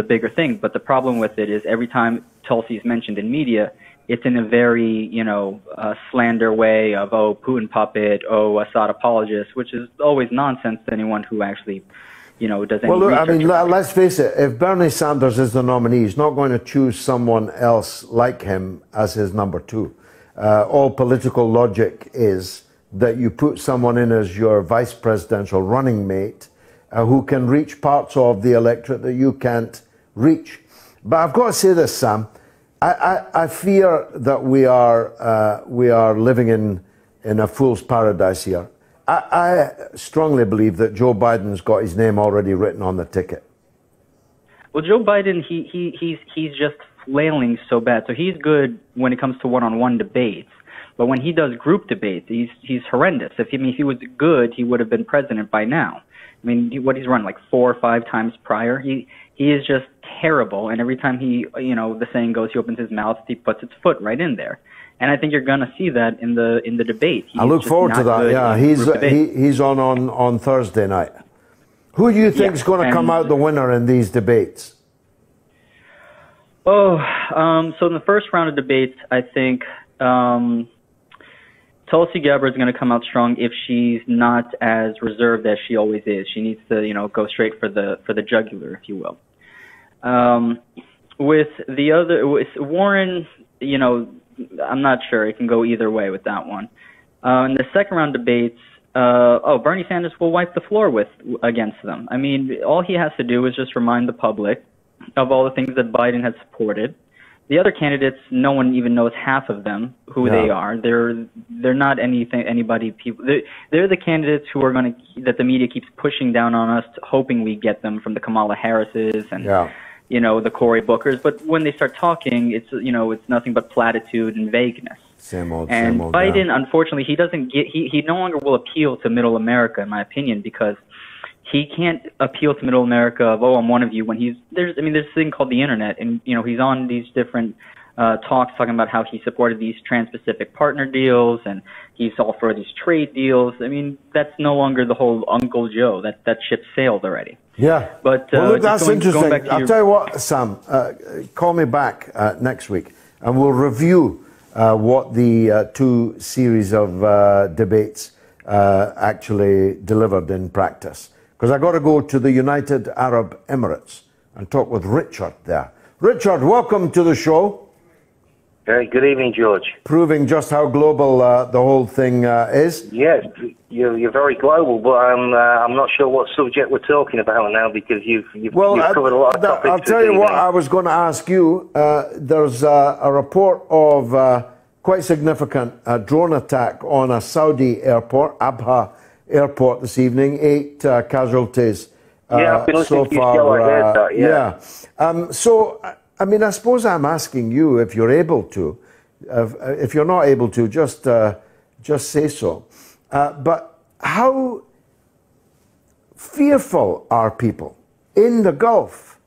bigger thing. But the problem with it is every time Tulsi is mentioned in media, it's in a very slander way of, oh, Putin puppet, oh, Assad apologist, which is always nonsense to anyone who actually does any research. I mean, let's face it, if Bernie Sanders is the nominee, he's not going to choose someone else like him as his number two. All political logic is that you put someone in as your vice presidential running mate who can reach parts of the electorate that you can't reach. But I've got to say this, Sam, I fear that we are living in a fool's paradise here. I strongly believe that Joe Biden's got his name already written on the ticket. Well, Joe Biden, he's just flailing so bad. So he's good when it comes to one-on-one debates, but when he does group debates, he's horrendous. If he was good, he would have been president by now. I mean, he's run like 4 or 5 times prior. He is just terrible, and every time the saying goes, he opens his mouth, he puts his foot right in there. And I think you're going to see that in the debate. I look forward to that. Yeah, he's on Thursday night. Who do you think is going to come out the winner in these debates? So in the first round of debates, I think Tulsi Gabbard is going to come out strong if she's not as reserved as she always is. She needs to, go straight for the jugular, if you will. With Warren, I'm not sure. It can go either way with that one. In the second round debates, Bernie Sanders will wipe the floor against them. I mean, all he has to do is just remind the public of all the things that Biden has supported. The other candidates, no one even knows half of them, who they are. They're not people. They're the candidates who are that the media keeps pushing down on us, hoping we get them, from the Kamala Harrises and the Cory Bookers. But when they start talking, it's nothing but platitude and vagueness. Same old. Biden, unfortunately, he no longer will appeal to middle America, in my opinion, because he can't appeal to middle America of, I'm one of you, when there's this thing called the internet, and he's on these different talks talking about how he supported these Trans-Pacific partner deals and he's all for these trade deals. I mean, that's no longer the whole Uncle Joe. That ship sailed already. Yeah. But look, that's interesting. I'll tell you what, Sam, call me back next week and we'll review what the 2 series of debates actually delivered in practice. Because I got to go to the United Arab Emirates and talk with Richard there. Richard, welcome to the show. Good evening, George. Proving just how global the whole thing is. Yes, you're very global, but I'm not sure what subject we're talking about now, because you've covered a lot of topics. I'll tell you what I was going to ask you. There's a report of quite significant drone attack on a Saudi airport, Abha Airport, this evening. 8 casualties I've been listening to your show. I heard that, so, I mean, I suppose I'm asking you, if you're able to, if you're not able to, just say so. But how fearful are people in the Gulf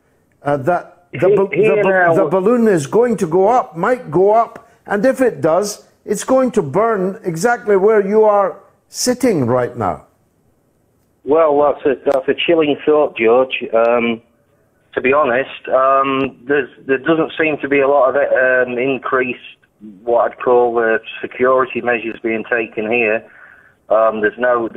that the balloon is going to go up, might go up, and if it does, it's going to burn exactly where you are sitting right now? Well, that's a chilling thought, George. To be honest, there doesn't seem to be a lot of increased, what I'd call security measures being taken here. There's no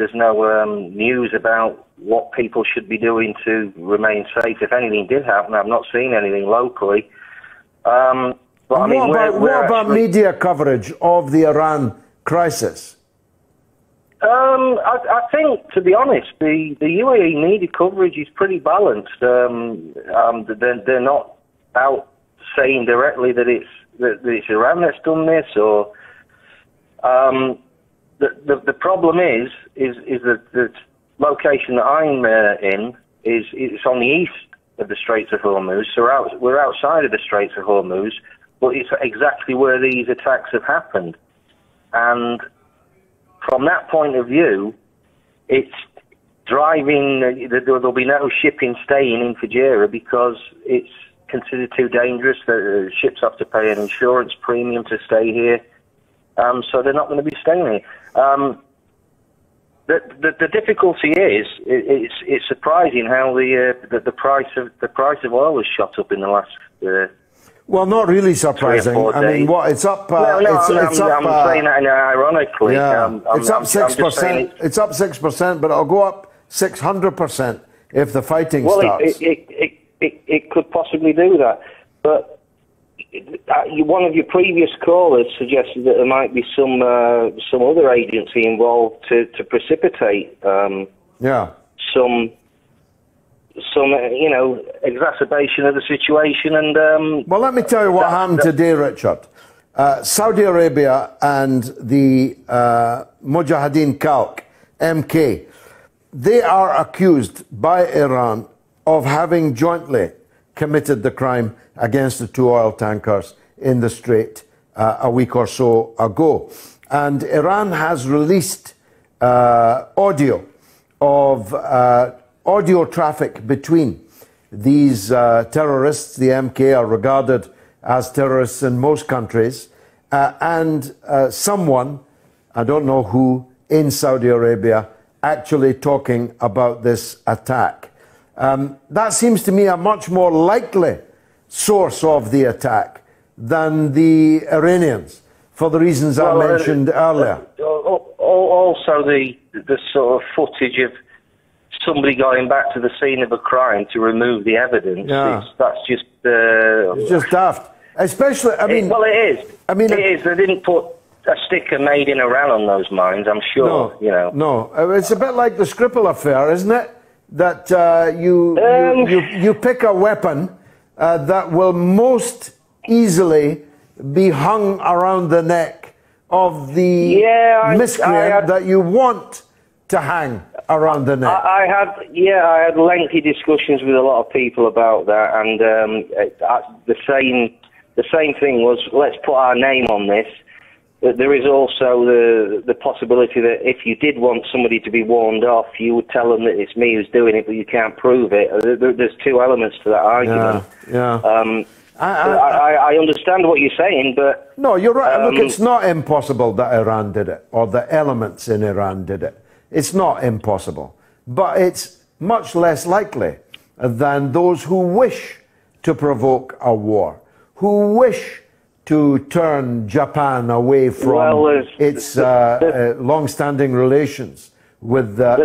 news about what people should be doing to remain safe. If anything did happen, I've not seen anything locally. But I mean, what about media coverage of the Iran crisis? I think, to be honest, the UAE media coverage is pretty balanced. They're not out saying directly that it's Iran that's done this, or the problem is that the location that I'm in it's on the east of the Straits of Hormuz. So we're outside of the Straits of Hormuz, but it's exactly where these attacks have happened, and from that point of view, it's driving. There'll be no shipping staying in Fujairah because it's considered too dangerous. The ships have to pay an insurance premium to stay here, so they're not going to be staying here. The difficulty is, it's surprising how the price of oil has shot up in the last. Well, not really surprising. I mean, it's up. I'm saying that ironically. Yeah, it's up 6%. It's up 6%, but it'll go up 600% if the fighting starts. It could possibly do that. But one of your previous callers suggested that there might be some other agency involved to precipitate some exacerbation of the situation. And well, let me tell you what happened today, Richard. Saudi Arabia and the Mujahideen Khalq, MK, they are accused by Iran of having jointly committed the crime against the 2 oil tankers in the Strait a week or so ago. And Iran has released audio of audio traffic between these terrorists. The MK are regarded as terrorists in most countries, and someone, I don't know who, in Saudi Arabia actually talking about this attack. That seems to me a much more likely source of the attack than the Iranians, for the reasons I mentioned earlier. Also, the sort of footage of somebody going back to the scene of a crime to remove the evidence. Yeah. That's just... it's just daft. Especially, I mean... Well, it is. I mean, it is. They didn't put a sticker made in Iran on those mines, I'm sure, no, you know. No, it's a bit like the Skripal affair, isn't it? That you pick a weapon that will most easily be hung around the neck of the miscreant that you want to hang around the neck. I had lengthy discussions with a lot of people about that, and the same thing was, let's put our name on this. There is also the possibility that if you did want somebody to be warned off, you would tell them that it's me who's doing it, but you can't prove it. There's two elements to that argument. I understand what you're saying, but... No, you're right. Look, it's not impossible that Iran did it, or the elements in Iran did it. It's not impossible. But it's much less likely than those who wish to provoke a war, who wish to turn Japan away from its long-standing relations with Iran.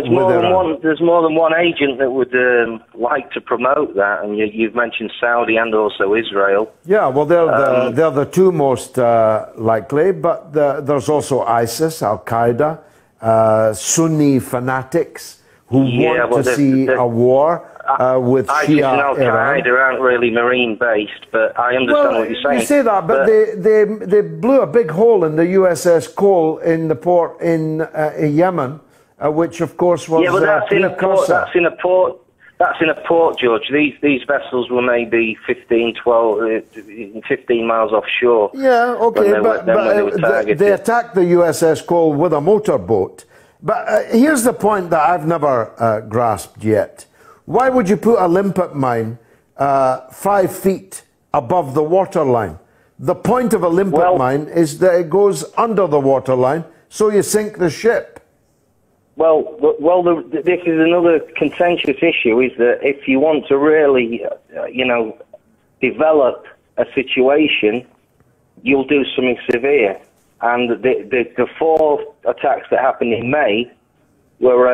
There's more than one agent that would like to promote that, and you've mentioned Saudi and also Israel. Yeah, well, they're the two most likely, but there's also ISIS, Al-Qaeda, Sunni fanatics who want to see a war with ISIS Shia and Al-Qaeda aren't really marine-based, but I understand what you're saying. You say that, but they blew a big hole in the USS Cole in the port in Yemen, which of course was but that's in a port. That's in a port, George. These vessels were maybe 15 miles offshore. Yeah, okay, but they attacked the USS Cole with a motorboat. But here's the point that I've never grasped yet. Why would you put a limpet mine 5 feet above the waterline? The point of a limpet mine is that it goes under the waterline, so you sink the ship. This is another contentious issue, is that if you want to really, develop a situation, you'll do something severe. And the 4 attacks that happened in May were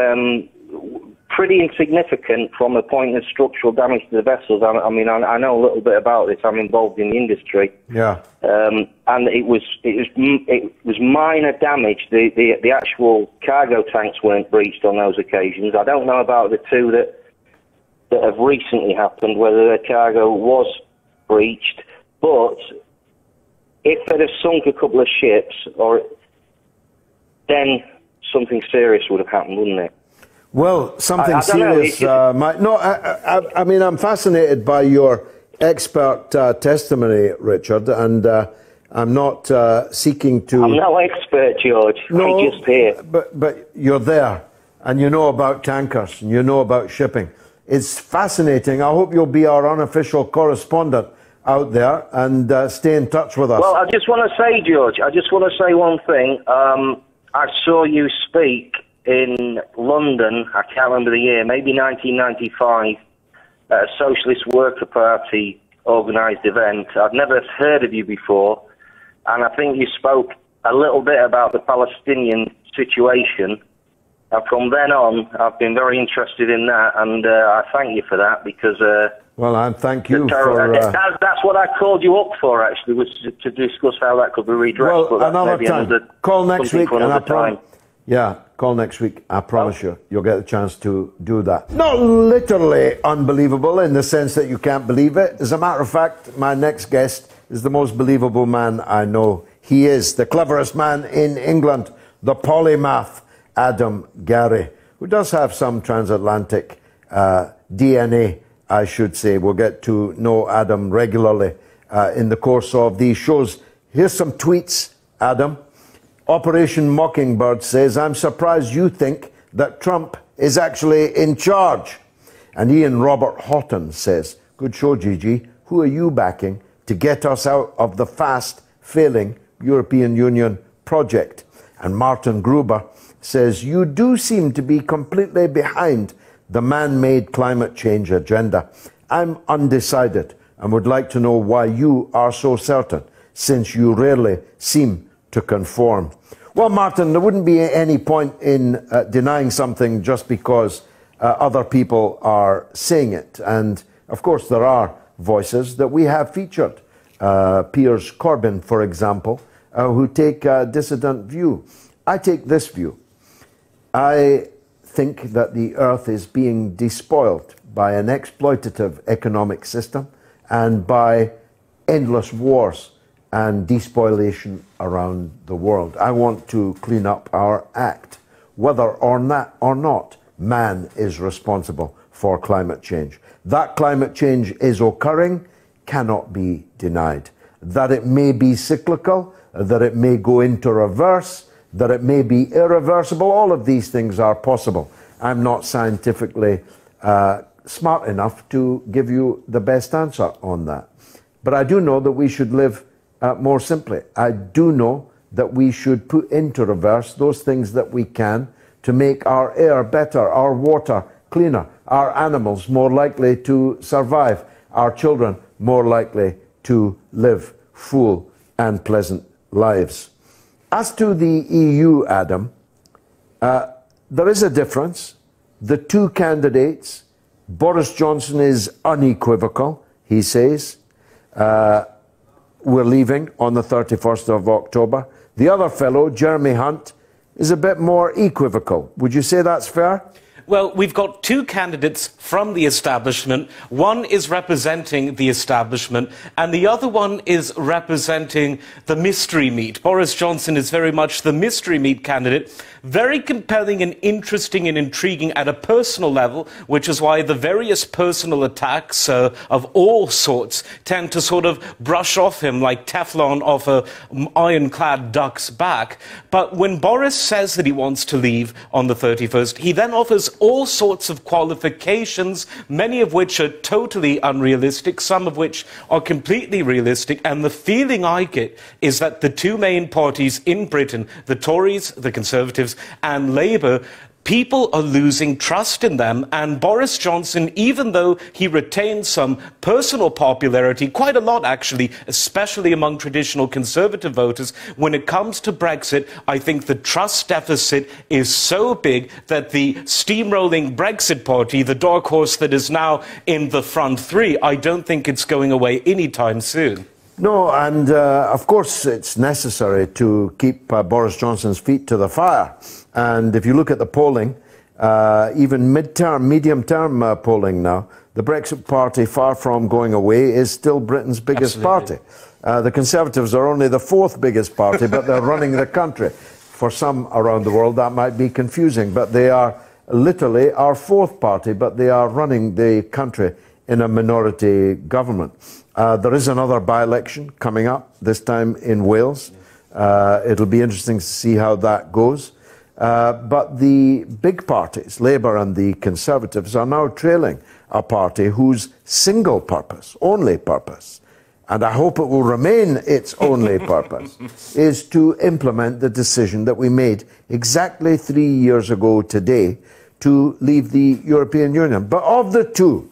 pretty insignificant from the point of structural damage to the vessels. I mean, I know a little bit about this. I'm involved in the industry. Yeah. And it was minor damage. The actual cargo tanks weren't breached on those occasions. I don't know about the 2 that have recently happened, whether the cargo was breached. But if they'd have sunk a couple of ships, then something serious would have happened, wouldn't it? Well, something serious might... No, I mean, I'm fascinated by your expert testimony, Richard, and I'm not seeking to... I'm no expert, George. No, I'm just here. But you're there, and you know about tankers, and you know about shipping. It's fascinating. I hope you'll be our unofficial correspondent out there and stay in touch with us. Well, I just want to say, George, one thing. I saw you speak in London, I can't remember the year, maybe 1995, at a Socialist Worker Party organised event. I'd never heard of you before, and I think you spoke a little bit about the Palestinian situation. And from then on, I've been very interested in that, and I thank you for that, because... well, I thank you for... That's what I called you up for, actually, was to discuss how that could be redressed. Well, another time. Call next week, and I promise... Yeah, call next week. I promise you'll get the chance to do that. Not literally unbelievable in the sense that you can't believe it. As a matter of fact, my next guest is the most believable man I know. He is the cleverest man in England, the polymath Garrie, who does have some transatlantic DNA I should say. We'll get to know Adam regularly in the course of these shows. Here's some tweets, Adam. Operation Mockingbird says, I'm surprised you think that Trump is actually in charge. And Ian Robert Houghton says, good show, Gigi. Who are you backing to get us out of the fast-failing European Union project? And Martin Gruber says, you do seem to be completely behind the man-made climate change agenda. I'm undecided and would like to know why you are so certain, since you rarely seem to conform. Well, Martin, there wouldn't be any point in denying something just because other people are saying it. And, of course, there are voices that we have featured. Piers Corbyn, for example, who take a dissident view. I take this view. I think that the earth is being despoiled by an exploitative economic system and by endless wars and despoliation around the world. I want to clean up our act, whether or not man is responsible for climate change. That climate change is occurring, cannot be denied. That it may be cyclical, that it may go into reverse, that it may be irreversible, all of these things are possible. I'm not scientifically smart enough to give you the best answer on that. But I do know that we should live more simply. I do know that we should put into reverse those things that we can to make our air better, our water cleaner, our animals more likely to survive, our children more likely to live full and pleasant lives. As to the EU, Adam, there is a difference. The two candidates, Boris Johnson is unequivocal. He says, we're leaving on the 31st of October. The other fellow, Jeremy Hunt, is a bit more equivocal. Would you say that's fair? Well, we've got two candidates from the establishment. One is representing the establishment, and the other one is representing the mystery meat. Boris Johnson is very much the mystery meat candidate. Very compelling and interesting and intriguing at a personal level, which is why the various personal attacks of all sorts tend to sort of brush off him like Teflon off an ironclad duck's back. But when Boris says that he wants to leave on the 31st, he then offers all sorts of qualifications, many of which are totally unrealistic, some of which are completely realistic. And the feeling I get is that the two main parties in Britain, the Tories, the Conservatives, and Labour, people are losing trust in them. And Boris Johnson, even though he retains some personal popularity, quite a lot actually, especially among traditional Conservative voters, when it comes to Brexit, I think the trust deficit is so big that the steamrolling Brexit party, the dark horse that is now in the front three, I don't think it's going away anytime soon. No, and of course it's necessary to keep Boris Johnson's feet to the fire. And if you look at the polling, even mid-term, medium-term polling now, the Brexit Party, far from going away, is still Britain's biggest party. The Conservatives are only the fourth biggest party, but they're running the country. For some around the world, that might be confusing, but they are literally our fourth party, but they are running the country in a minority government. There is another by-election coming up, this time in Wales. It'll be interesting to see how that goes. But the big parties, Labour and the Conservatives, are now trailing a party whose single purpose, only purpose, and I hope it will remain its only purpose, is to implement the decision that we made exactly 3 years ago today to leave the European Union. But of the two,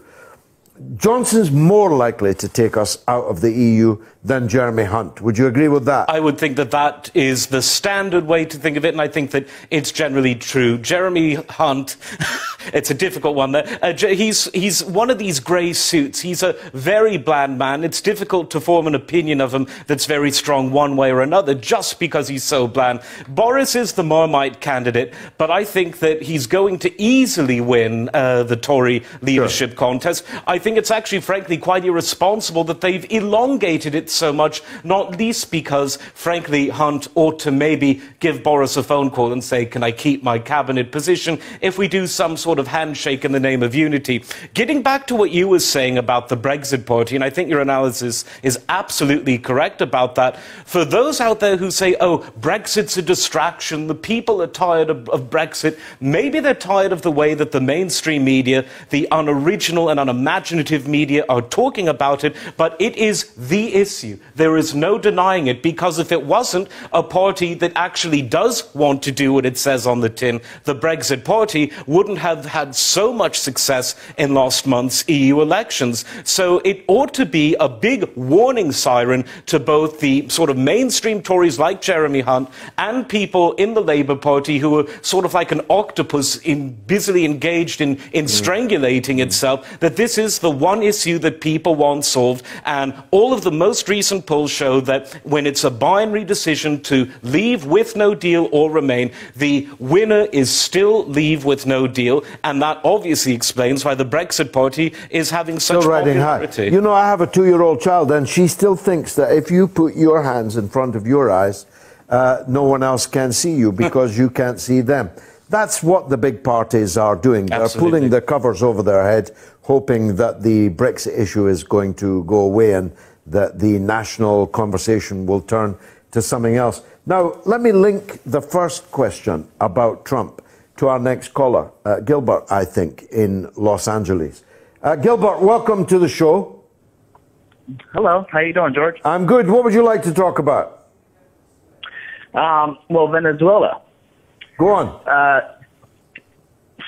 Johnson's more likely to take us out of the EU than Jeremy Hunt. Would you agree with that? I would think that that is the standard way to think of it, and I think that it's generally true. Jeremy Hunt, it's a difficult one there. He's one of these grey suits. He's a very bland man. It's difficult to form an opinion of him that's very strong one way or another just because he's so bland. Boris is the Marmite candidate, but I think that he's going to easily win the Tory leadership contest. I think it's actually, frankly, quite irresponsible that they've elongated it so much, not least because, frankly, Hunt ought to maybe give Boris a phone call and say, can I keep my cabinet position if we do some sort sort of handshake in the name of unity. Getting back to what you were saying about the Brexit Party, and I think your analysis is absolutely correct about that. For those out there who say, oh, Brexit's a distraction, the people are tired of Brexit, maybe they're tired of the way that the mainstream media, the unoriginal and unimaginative media are talking about it, but it is the issue. There is no denying it, because if it wasn't a party that actually does want to do what it says on the tin, the Brexit Party wouldn't have had so much success in last month's EU elections. So it ought to be a big warning siren to both the sort of mainstream Tories like Jeremy Hunt and people in the Labour Party who are sort of like an octopus busily engaged in strangulating itself, that this is the one issue that people want solved. And all of the most recent polls show that when it's a binary decision to leave with no deal or remain, the winner is still leave with no deal. And that obviously explains why the Brexit Party is having such popularity. You know, I have a 2-year-old child, and she still thinks that if you put your hands in front of your eyes, no one else can see you because you can't see them. That's what the big parties are doing. They're pulling the covers over their head, hoping that the Brexit issue is going to go away and that the national conversation will turn to something else. Now, let me link the first question about Trump to our next caller, Gilbert, I think, in Los Angeles. Gilbert, welcome to the show. Hello, how you doing, George? I'm good. What would you like to talk about? Well, Venezuela. Go on.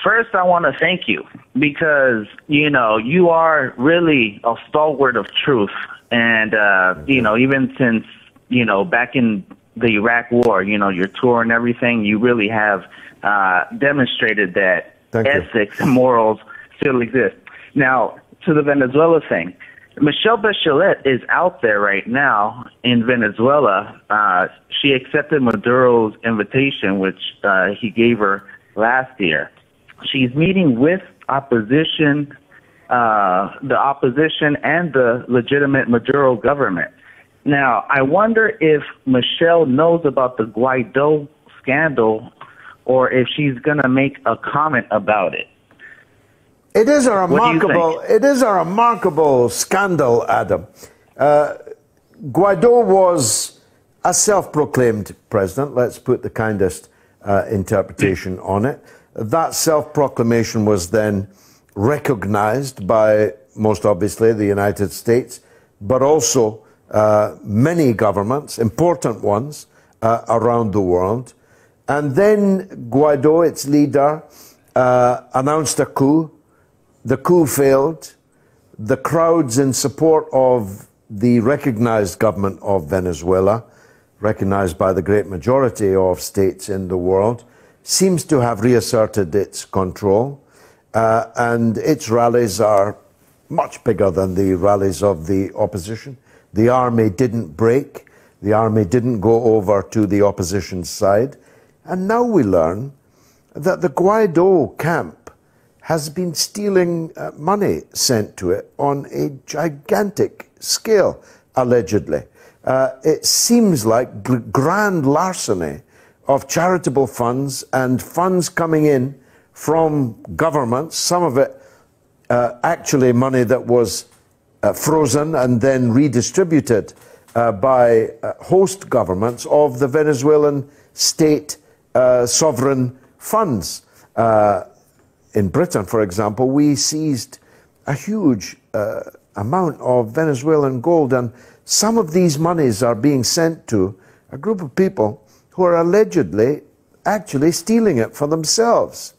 First, I want to thank you because, you know, you are really a stalwart of truth. And, you know, even since, you know, back in the Iraq War, you know, your tour and everything, you really have demonstrated that ethics and morals still exist. Now, to the Venezuela thing, Michelle Bachelet is out there right now in Venezuela. She accepted Maduro's invitation, which he gave her last year. She's meeting with opposition, the opposition and the legitimate Maduro government. Now, I wonder if Michelle knows about the Guaido scandal or if she's going to make a comment about it. It is a remarkable scandal, Adam. Guaido was a self-proclaimed president. Let's put the kindest interpretation on it. That self-proclamation was then recognized by, most obviously, the United States, but also many governments, important ones, around the world. And then Guaido, its leader, announced a coup. The coup failed. The crowds in support of the recognized government of Venezuela, recognized by the great majority of states in the world, seems to have reasserted its control. And its rallies are much bigger than the rallies of the opposition. The army didn't break. The army didn't go over to the opposition's side. And now we learn that the Guaido camp has been stealing money sent to it on a gigantic scale, allegedly. It seems like grand larceny of charitable funds and funds coming in from governments, some of it actually money that was frozen and then redistributed by host governments of the Venezuelan state sovereign funds. In Britain, for example, we seized a huge amount of Venezuelan gold, and some of these monies are being sent to a group of people who are allegedly actually stealing it for themselves.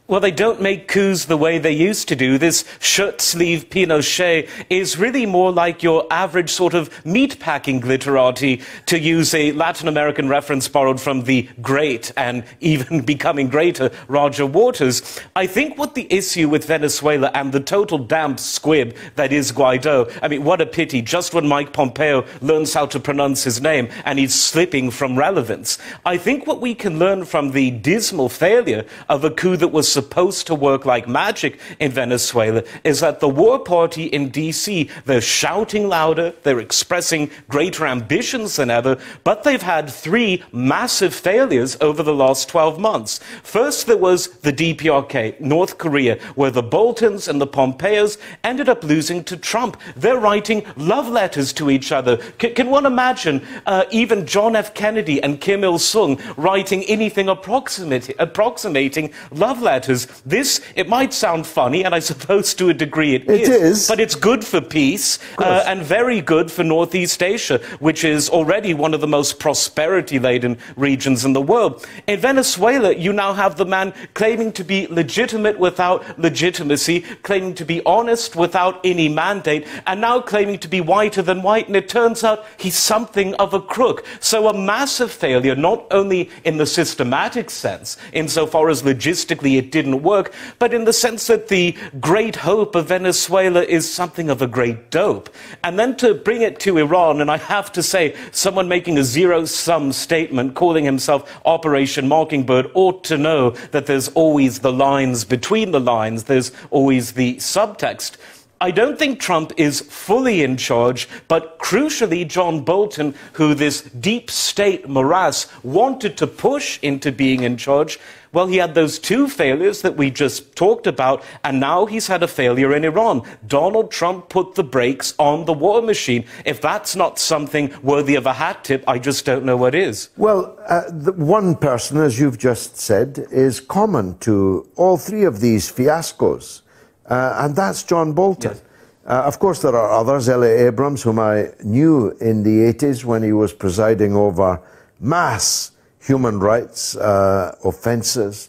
Well, they don't make coups the way they used to do. This shirt-sleeve Pinochet is really more like your average sort of meat-packing glitterati, to use a Latin American reference borrowed from the great and even becoming greater Roger Waters. I think what the issue with Venezuela and the total damp squib that is Guaido, I mean, what a pity, just when Mike Pompeo learns how to pronounce his name and he's slipping from relevance. I think what we can learn from the dismal failure of a coup that was supposed to work like magic in Venezuela is that the war party in D.C., they're shouting louder, they're expressing greater ambitions than ever, but they've had 3 massive failures over the last 12 months. First, there was the DPRK, North Korea, where the Boltons and the Pompeos ended up losing to Trump. They're writing love letters to each other. Can one imagine even John F. Kennedy and Kim Il-sung writing anything approximating love letters? This, it might sound funny, and I suppose to a degree it is, but it's good for peace and very good for Northeast Asia, which is already one of the most prosperity-laden regions in the world. In Venezuela, you now have the man claiming to be legitimate without legitimacy, claiming to be honest without any mandate, and now claiming to be whiter than white, and it turns out he's something of a crook. So a massive failure, not only in the systematic sense, insofar as logistically it didn't work, but in the sense that the great hope of Venezuela is something of a great dope. And then to bring it to Iran, and I have to say, someone making a zero-sum statement, calling himself Operation Mockingbird, ought to know that there's always the lines between the lines, there's always the subtext. I don't think Trump is fully in charge, but crucially, John Bolton, who this deep state morass wanted to push into being in charge, well, he had those 2 failures that we just talked about, and now he's had a failure in Iran. Donald Trump put the brakes on the war machine. If that's not something worthy of a hat tip, I just don't know what is. Well, the one person, as you've just said, is common to all 3 of these fiascos. And that's John Bolton. Yes. Of course, there are others. Elliot Abrams, whom I knew in the 80s when he was presiding over mass human rights offences,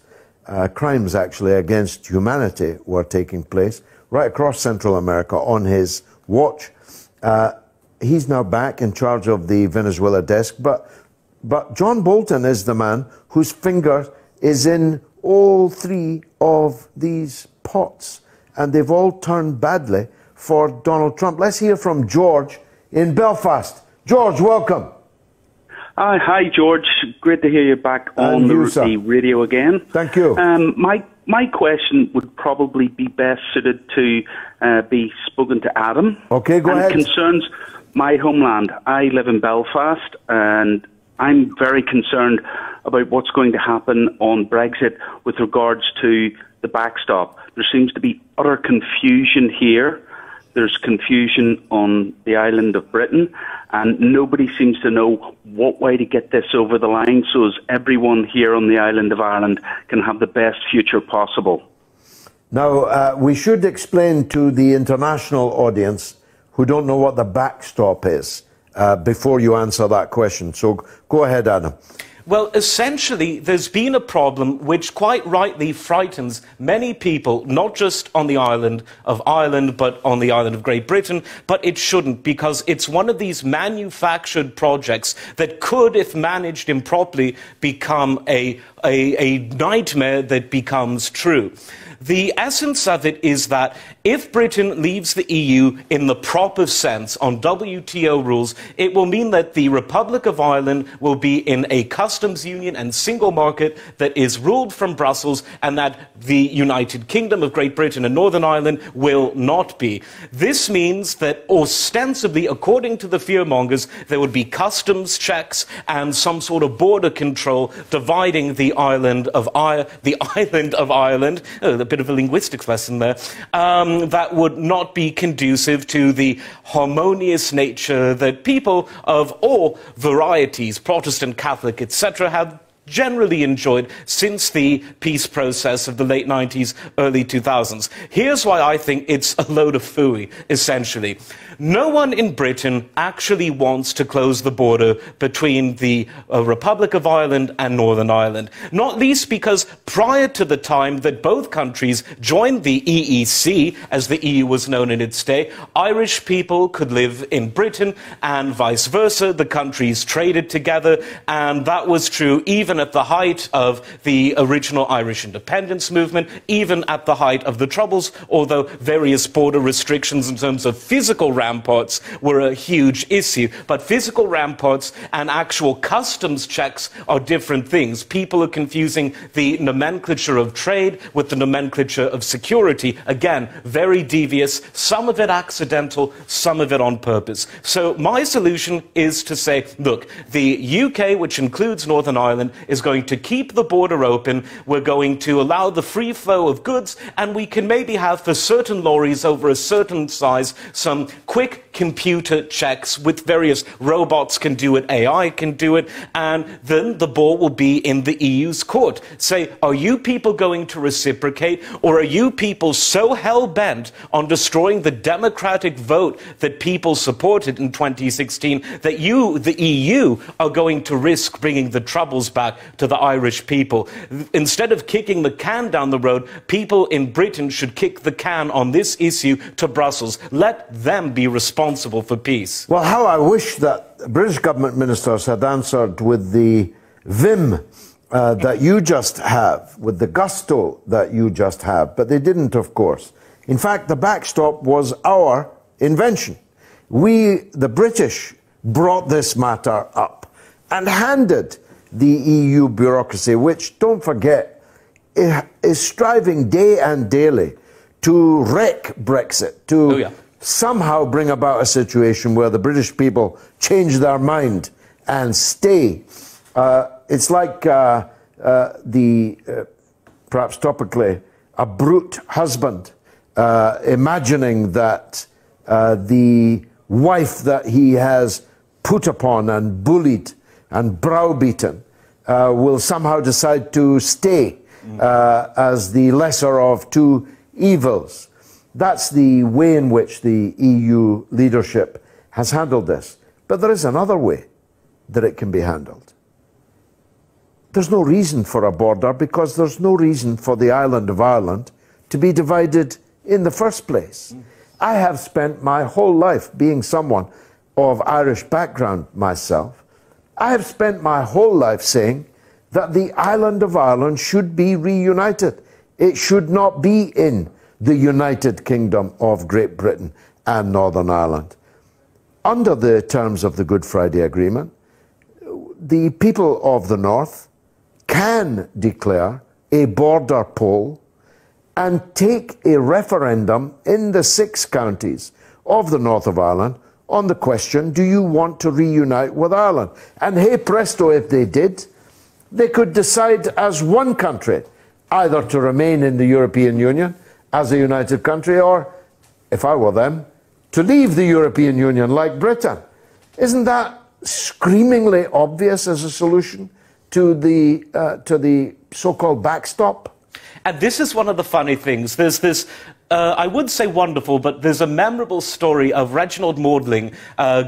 crimes actually against humanity were taking place right across Central America on his watch. He's now back in charge of the Venezuela desk, but John Bolton is the man whose finger is in all 3 of these pots. And they've all turned badly for Donald Trump. Let's hear from George in Belfast. George, welcome. Hi, George. Great to hear you back on the radio again. Thank you. My question would probably be best suited to be spoken to Adam. Okay, go ahead. It concerns my homeland. I live in Belfast, and I'm very concerned about what's going to happen on Brexit with regards to the backstop. There seems to be utter confusion here. There's confusion on the island of Britain, and nobody seems to know what way to get this over the line so as everyone here on the island of Ireland can have the best future possible. Now, we should explain to the international audience who don't know what the backstop is before you answer that question. So go ahead, Adam. Well, essentially, there's been a problem which quite rightly frightens many people, not just on the island of Ireland, but on the island of Great Britain. But it shouldn't, because it's one of these manufactured projects that could, if managed improperly, become a nightmare that becomes true. The essence of it is that if Britain leaves the EU in the proper sense on WTO rules, it will mean that the Republic of Ireland will be in a customs union and single market that is ruled from Brussels, and that the United Kingdom of Great Britain and Northern Ireland will not be. This means that ostensibly, according to the fearmongers, there would be customs checks and some sort of border control dividing the island of Ireland. Oh, a bit of a linguistics lesson there. That would not be conducive to the harmonious nature that people of all varieties, Protestant, Catholic, etc., have generally enjoyed since the peace process of the late 90s, early 2000s. Here's why I think it's a load of phooey, essentially. No one in Britain actually wants to close the border between the Republic of Ireland and Northern Ireland, not least because prior to the time that both countries joined the EEC, as the EU was known in its day, Irish people could live in Britain and vice versa. The countries traded together, and that was true even even at the height of the original Irish independence movement, even at the height of the Troubles, although various border restrictions in terms of physical ramparts were a huge issue. But physical ramparts and actual customs checks are different things. People are confusing the nomenclature of trade with the nomenclature of security. Again, very devious, some of it accidental, some of it on purpose. So my solution is to say, look, the UK, which includes Northern Ireland, is going to keep the border open. We're going to allow the free flow of goods, and we can maybe have, for certain lorries over a certain size, some quick computer checks with various robots can do it, AI can do it, and then the ball will be in the EU's court. Say, are you people going to reciprocate, or are you people so hell-bent on destroying the democratic vote that people supported in 2016 that you, the EU, are going to risk bringing the Troubles back to the Irish people? Instead of kicking the can down the road, people in Britain should kick the can on this issue to Brussels. Let them be responsible for peace. Well, how I wish that British government ministers had answered with the vim that you just have, with the gusto that you just have, but they didn't, of course. In fact, the backstop was our invention. We, the British, brought this matter up and handed the EU bureaucracy, which, don't forget, is striving day and daily to wreck Brexit, to somehow bring about a situation where the British people change their mind and stay. It's like perhaps topically, a brute husband imagining that the wife that he has put upon and bullied and browbeaten will somehow decide to stay as the lesser of two evils. That's the way in which the EU leadership has handled this. But there is another way that it can be handled. There's no reason for a border because there's no reason for the island of Ireland to be divided in the first place. I have spent my whole life being someone of Irish background myself. I have spent my whole life saying that the island of Ireland should be reunited. It should not be in the United Kingdom of Great Britain and Northern Ireland. Under the terms of the Good Friday Agreement, the people of the North can declare a border poll and take a referendum in the 6 counties of the north of Ireland on the question, do you want to reunite with Ireland? And hey presto, if they did, they could decide as one country either to remain in the European Union as a united country, or, if I were them, to leave the European Union like Britain. Isn't that screamingly obvious as a solution to the so-called backstop? And this is one of the funny things. There's this, I would say wonderful, but there's a memorable story of Reginald Maudling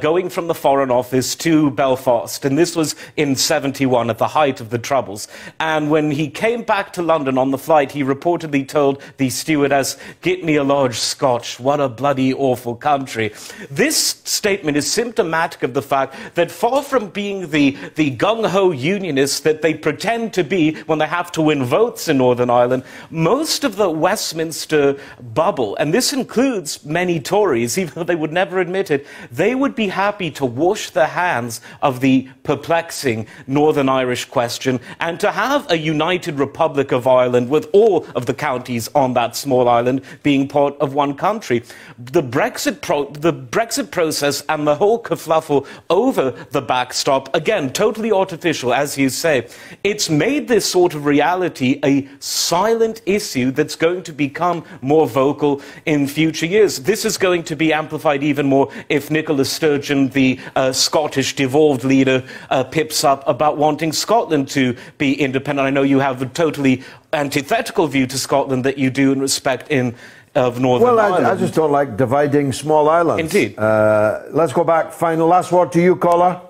going from the Foreign Office to Belfast. And this was in '71 at the height of the Troubles. And when he came back to London on the flight, he reportedly told the stewardess, "Get me a large scotch. What a bloody awful country." This statement is symptomatic of the fact that far from being the gung-ho unionists that they pretend to be when they have to win votes in Northern Ireland, most of the Westminster bubble, and this includes many Tories, even though they would never admit it, they would be happy to wash their hands of the perplexing Northern Irish question and to have a united Republic of Ireland with all of the counties on that small island being part of one country. The Brexit process and the whole kerfluffle over the backstop, again, totally artificial, as you say, it's made this sort of reality a silent issue that's going to become more vocal in future years. This is going to be amplified even more if Nicola Sturgeon, the Scottish devolved leader, pips up about wanting Scotland to be independent. I know you have a totally antithetical view to Scotland that you do in respect of Northern Ireland. Well, I just don't like dividing small islands. Indeed. Let's go back. Final last word to you, caller.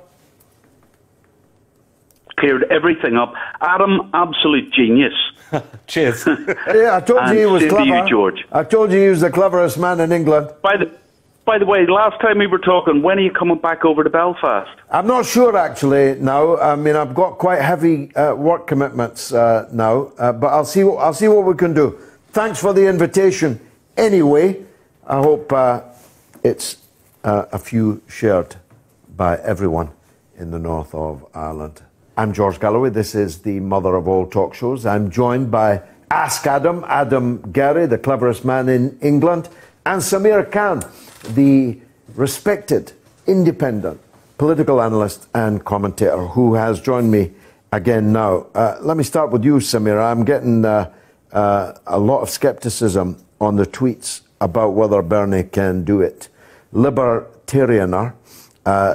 Cleared everything up. Adam, absolute genius. Cheers. Yeah, I told you he was clever. You, George. I told you he was the cleverest man in England. By the way, last time we were talking, when are you coming back over to Belfast? I'm not sure actually now. I mean, I've got quite heavy work commitments now, but I'll see what we can do. Thanks for the invitation. Anyway, I hope it's a few shared by everyone in the north of Ireland. I'm George Galloway. This is the mother of all talk shows. I'm joined by Ask Adam, Adam Garrie, the cleverest man in England, and Sameera Khan, the respected, independent political analyst and commentator who has joined me again now. Let me start with you, Sameera. I'm getting a lot of skepticism on the tweets about whether Bernie can do it. Libertarianer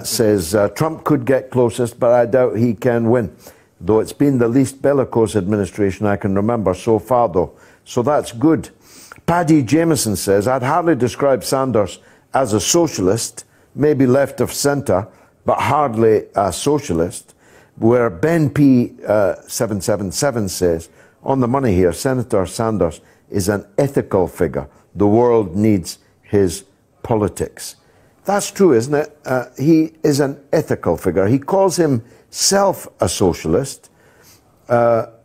says Trump could get closest, but I doubt he can win, though it's been the least bellicose administration I can remember so far, though. So that's good. Paddy Jameson says, I'd hardly describe Sanders as a socialist, maybe left of centre, but hardly a socialist, where Ben P. 777 says, on the money here, Senator Sanders is an ethical figure. The world needs his politics. That's true, isn't it? He is an ethical figure. He calls himself a socialist,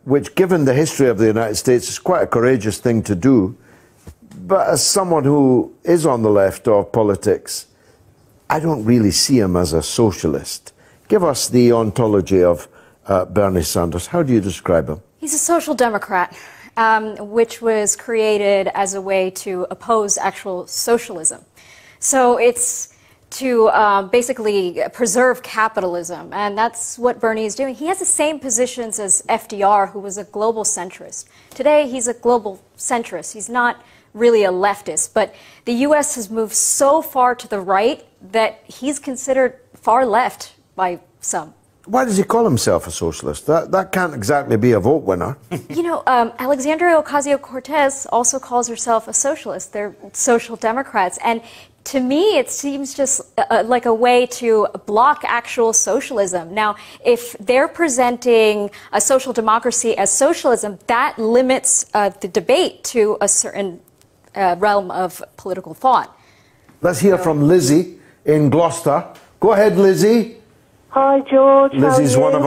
which, given the history of the United States, is quite a courageous thing to do. But as someone who is on the left of politics, I don't really see him as a socialist. Give us the ontology of Bernie Sanders. How do you describe him? He's a social democrat, which was created as a way to oppose actual socialism. So it's to basically preserve capitalism, and that's what Bernie is doing. He has the same positions as FDR, who was a global centrist. Today, he's a global centrist. He's not really a leftist, but the U.S. has moved so far to the right that he's considered far left by some. Why does he call himself a socialist? That can't exactly be a vote winner. You know, Alexandria Ocasio-Cortez also calls herself a socialist. They're social democrats. And to me, it seems just like a way to block actual socialism. Now, if they're presenting a social democracy as socialism, that limits the debate to a certain realm of political thought. Let's hear from Lizzie in Gloucester. Go ahead, Lizzie. Hi, George. Lizzie's one of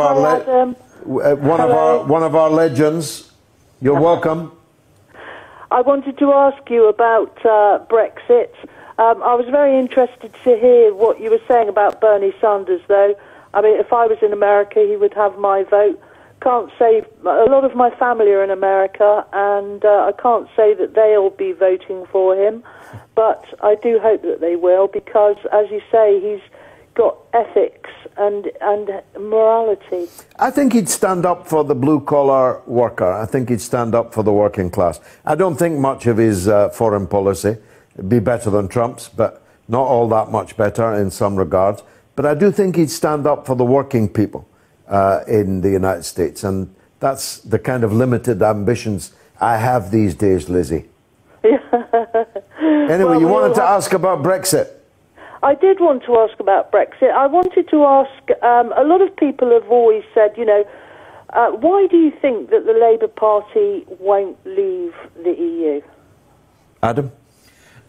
our legends. You're welcome. I wanted to ask you about Brexit. I was very interested to hear what you were saying about Bernie Sanders, though. I mean, if I was in America, he would have my vote. Can't say, a lot of my family are in America, and I can't say that they'll be voting for him, but I do hope that they will, because, as you say, he's got ethics and morality. I think he'd stand up for the blue-collar worker. I think he'd stand up for the working class. I don't think much of his foreign policy would be better than Trump's, but not all that much better in some regards. But I do think he'd stand up for the working people in the United States, and that's the kind of limited ambitions I have these days, Lizzie. Anyway, well, you wanted to ask about Brexit. I did want to ask about Brexit. I wanted to ask, a lot of people have always said, you know, why do you think that the Labour Party won't leave the EU? Adam?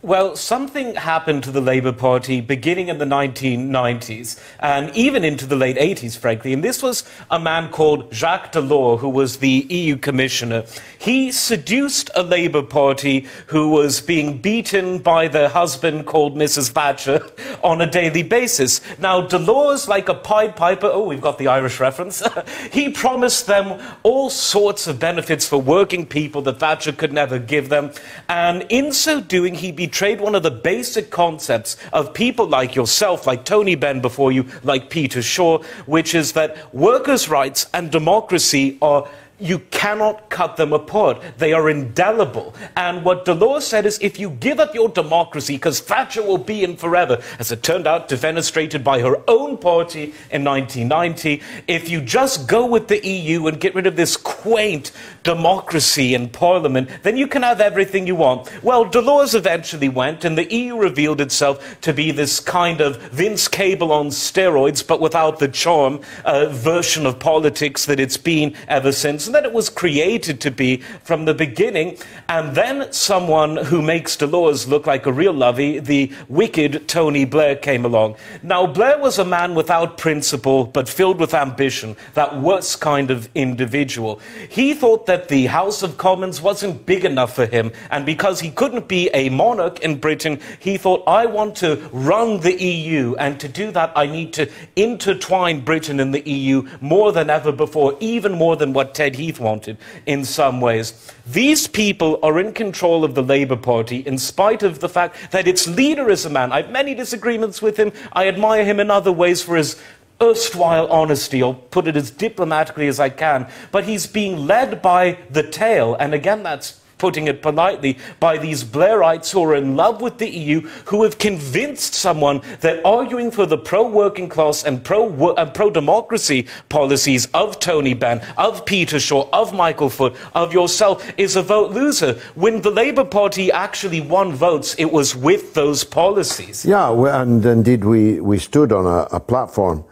Well, something happened to the Labour Party beginning in the 1990s and even into the late 80s, frankly. And this was a man called Jacques Delors, who was the EU Commissioner. He seduced a Labour Party who was being beaten by their husband called Mrs. Thatcher on a daily basis. Now, Delors, like a Pied Piper, oh, we've got the Irish reference, he promised them all sorts of benefits for working people that Thatcher could never give them. And in so doing, he betrayed one of the basic concepts of people like yourself, like Tony Benn before you, like Peter Shaw, which is that workers' rights and democracy are... You cannot cut them apart. They are indelible. And what Delors said is, if you give up your democracy, because Thatcher will be in forever, as it turned out, defenestrated by her own party in 1990, if you just go with the EU and get rid of this quaint democracy in Parliament, then you can have everything you want. Well, Delors eventually went, and the EU revealed itself to be this kind of Vince Cable on steroids, but without the charm version of politics that it's been ever since. person that it was created to be from the beginning, and then someone who makes the laws look like a real lovey, the wicked Tony Blair, came along. Now, Blair was a man without principle, but filled with ambition, that worst kind of individual. He thought that the House of Commons wasn't big enough for him, and because he couldn't be a monarch in Britain, he thought, I want to run the EU, and to do that I need to intertwine Britain and the EU more than ever before, even more than what Ted Heath wanted in some ways. These people are in control of the Labour Party in spite of the fact that its leader is a man. I have many disagreements with him. I admire him in other ways for his erstwhile honesty, I'll put it as diplomatically as I can, but he's being led by the tail, and again that's putting it politely, by these Blairites who are in love with the EU, who have convinced someone that arguing for the pro-working class and pro-democracy policies of Tony Benn, of Peter Shaw, of Michael Foot, of yourself, is a vote loser. When the Labour Party actually won votes, it was with those policies. Yeah, and indeed we stood on a platform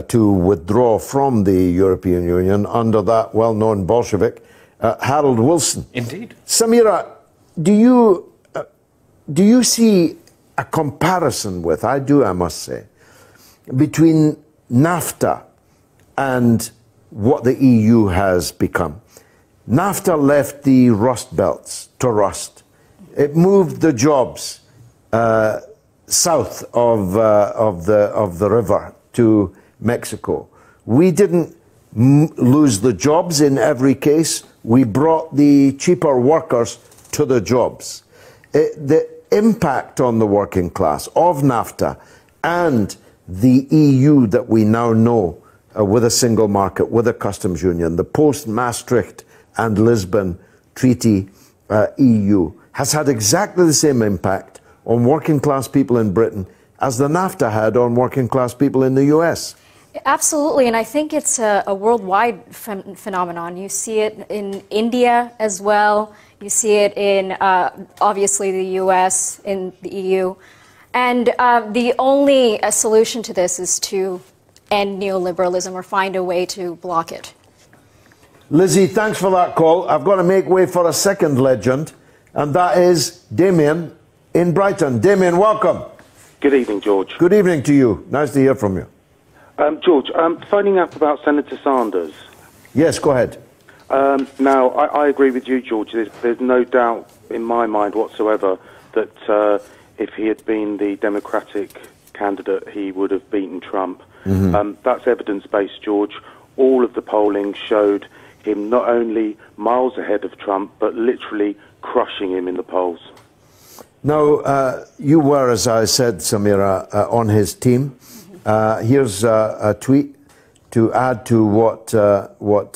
to withdraw from the European Union under that well-known Bolshevik, Harold Wilson. Indeed. Sameera, do you see a comparison with, I do, I must say, between NAFTA and what the EU has become? NAFTA left the rust belts to rust. It moved the jobs south of the river to Mexico. We didn't lose the jobs in every case. We brought the cheaper workers to the jobs. The impact on the working class of NAFTA and the EU that we now know with a single market, with a customs union, the post-Maastricht and Lisbon Treaty EU, has had exactly the same impact on working class people in Britain as the NAFTA had on working class people in the US. Absolutely, and I think it's a worldwide phenomenon. You see it in India as well. You see it in, obviously, the US, in the EU. And the only solution to this is to end neoliberalism or find a way to block it. Lizzie, thanks for that call. I've got to make way for a second legend, and that is Damien in Brighton. Damien, welcome. Good evening, George. Good evening to you. Nice to hear from you. George, phoning up about Senator Sanders. Yes, go ahead. Now, I agree with you, George. There's no doubt in my mind whatsoever that if he had been the Democratic candidate, he would have beaten Trump. Mm-hmm. That's evidence-based, George. All of the polling showed him not only miles ahead of Trump, but literally crushing him in the polls. Now, you were, as I said, Sameera, on his team. Here's a tweet to add to what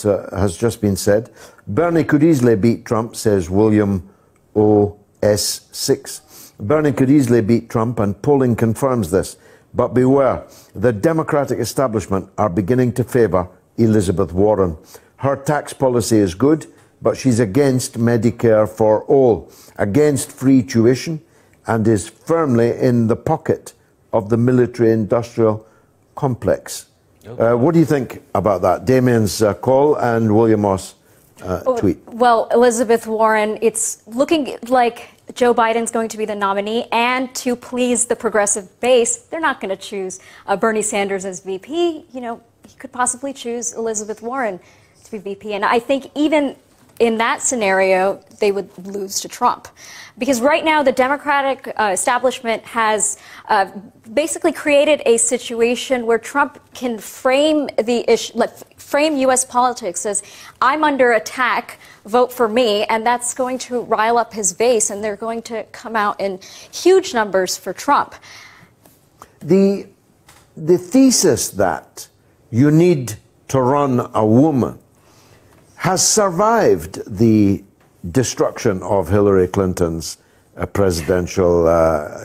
has just been said. Bernie could easily beat Trump, says William OS6. Bernie could easily beat Trump, and polling confirms this. But beware, the Democratic establishment are beginning to favour Elizabeth Warren. Her tax policy is good, but she's against Medicare for all, against free tuition, and is firmly in the pocket of the military-industrial complex. What do you think about that? Damien's call and William Moss tweet. Well, Elizabeth Warren, it's looking like Joe Biden's going to be the nominee, and to please the progressive base, they're not going to choose Bernie Sanders as VP. You know, he could possibly choose Elizabeth Warren to be VP, and I think even in that scenario, they would lose to Trump. Because right now, the Democratic establishment has basically created a situation where Trump can frame the issue, frame U.S. politics as, I'm under attack, vote for me, and that's going to rile up his base, and they're going to come out in huge numbers for Trump. The thesis that you need to run a woman has survived the destruction of Hillary Clinton's presidential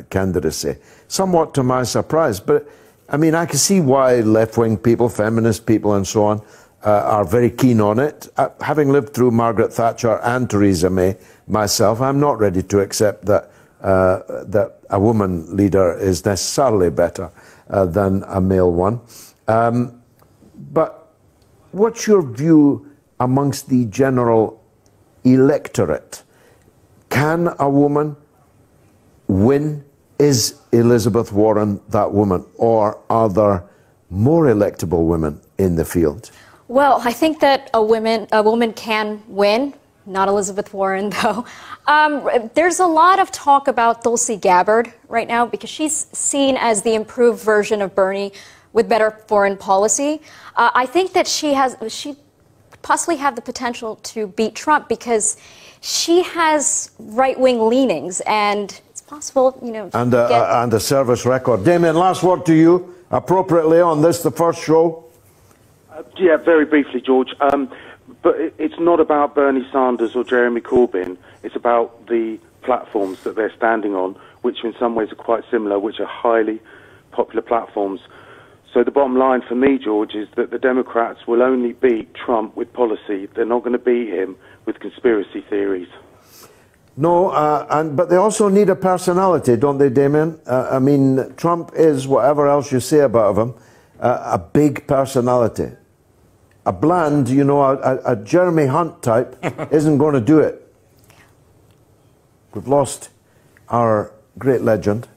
candidacy, somewhat to my surprise. But, I mean, I can see why left-wing people, feminist people and so on, are very keen on it. Having lived through Margaret Thatcher and Theresa May myself, I'm not ready to accept that, that a woman leader is necessarily better than a male one. But what's your view amongst the general electorate. Can a woman win? Is Elizabeth Warren that woman, or are there more electable women in the field? Well, I think that a woman can win. Not Elizabeth Warren, though. There's a lot of talk about Tulsi Gabbard right now because she's seen as the improved version of Bernie with better foreign policy. I think that she possibly have the potential to beat Trump because she has right-wing leanings, and it's possible, you know. And a service record. Damien, last word to you, appropriately on this, the first show. Yeah, very briefly, George. But it's not about Bernie Sanders or Jeremy Corbyn. It's about the platforms that they're standing on, which in some ways are quite similar, which are highly popular platforms. So the bottom line for me, George, is that the Democrats will only beat Trump with policy. They're not going to beat him with conspiracy theories. No, but they also need a personality, don't they, Damien? I mean, Trump is, whatever else you say about him, a big personality. A bland, you know, a Jeremy Hunt type isn't going to do it. We've lost our great legend,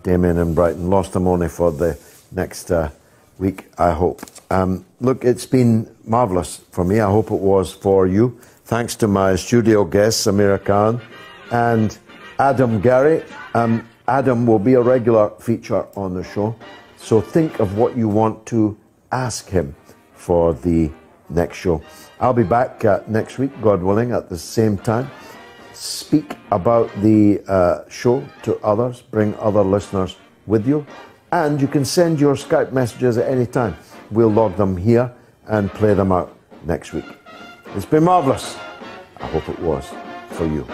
Damien in Brighton. Lost him only for the next week, I hope. Look, it's been marvellous for me. I hope it was for you. Thanks to my studio guests, Sameera Khan and Adam Garrie. Adam will be a regular feature on the show. So think of what you want to ask him for the next show. I'll be back next week, God willing, at the same time. Speak about the show to others, bring other listeners with you, and you can send your Skype messages at any time. We'll log them here and play them out next week. It's been marvellous. I hope it was for you.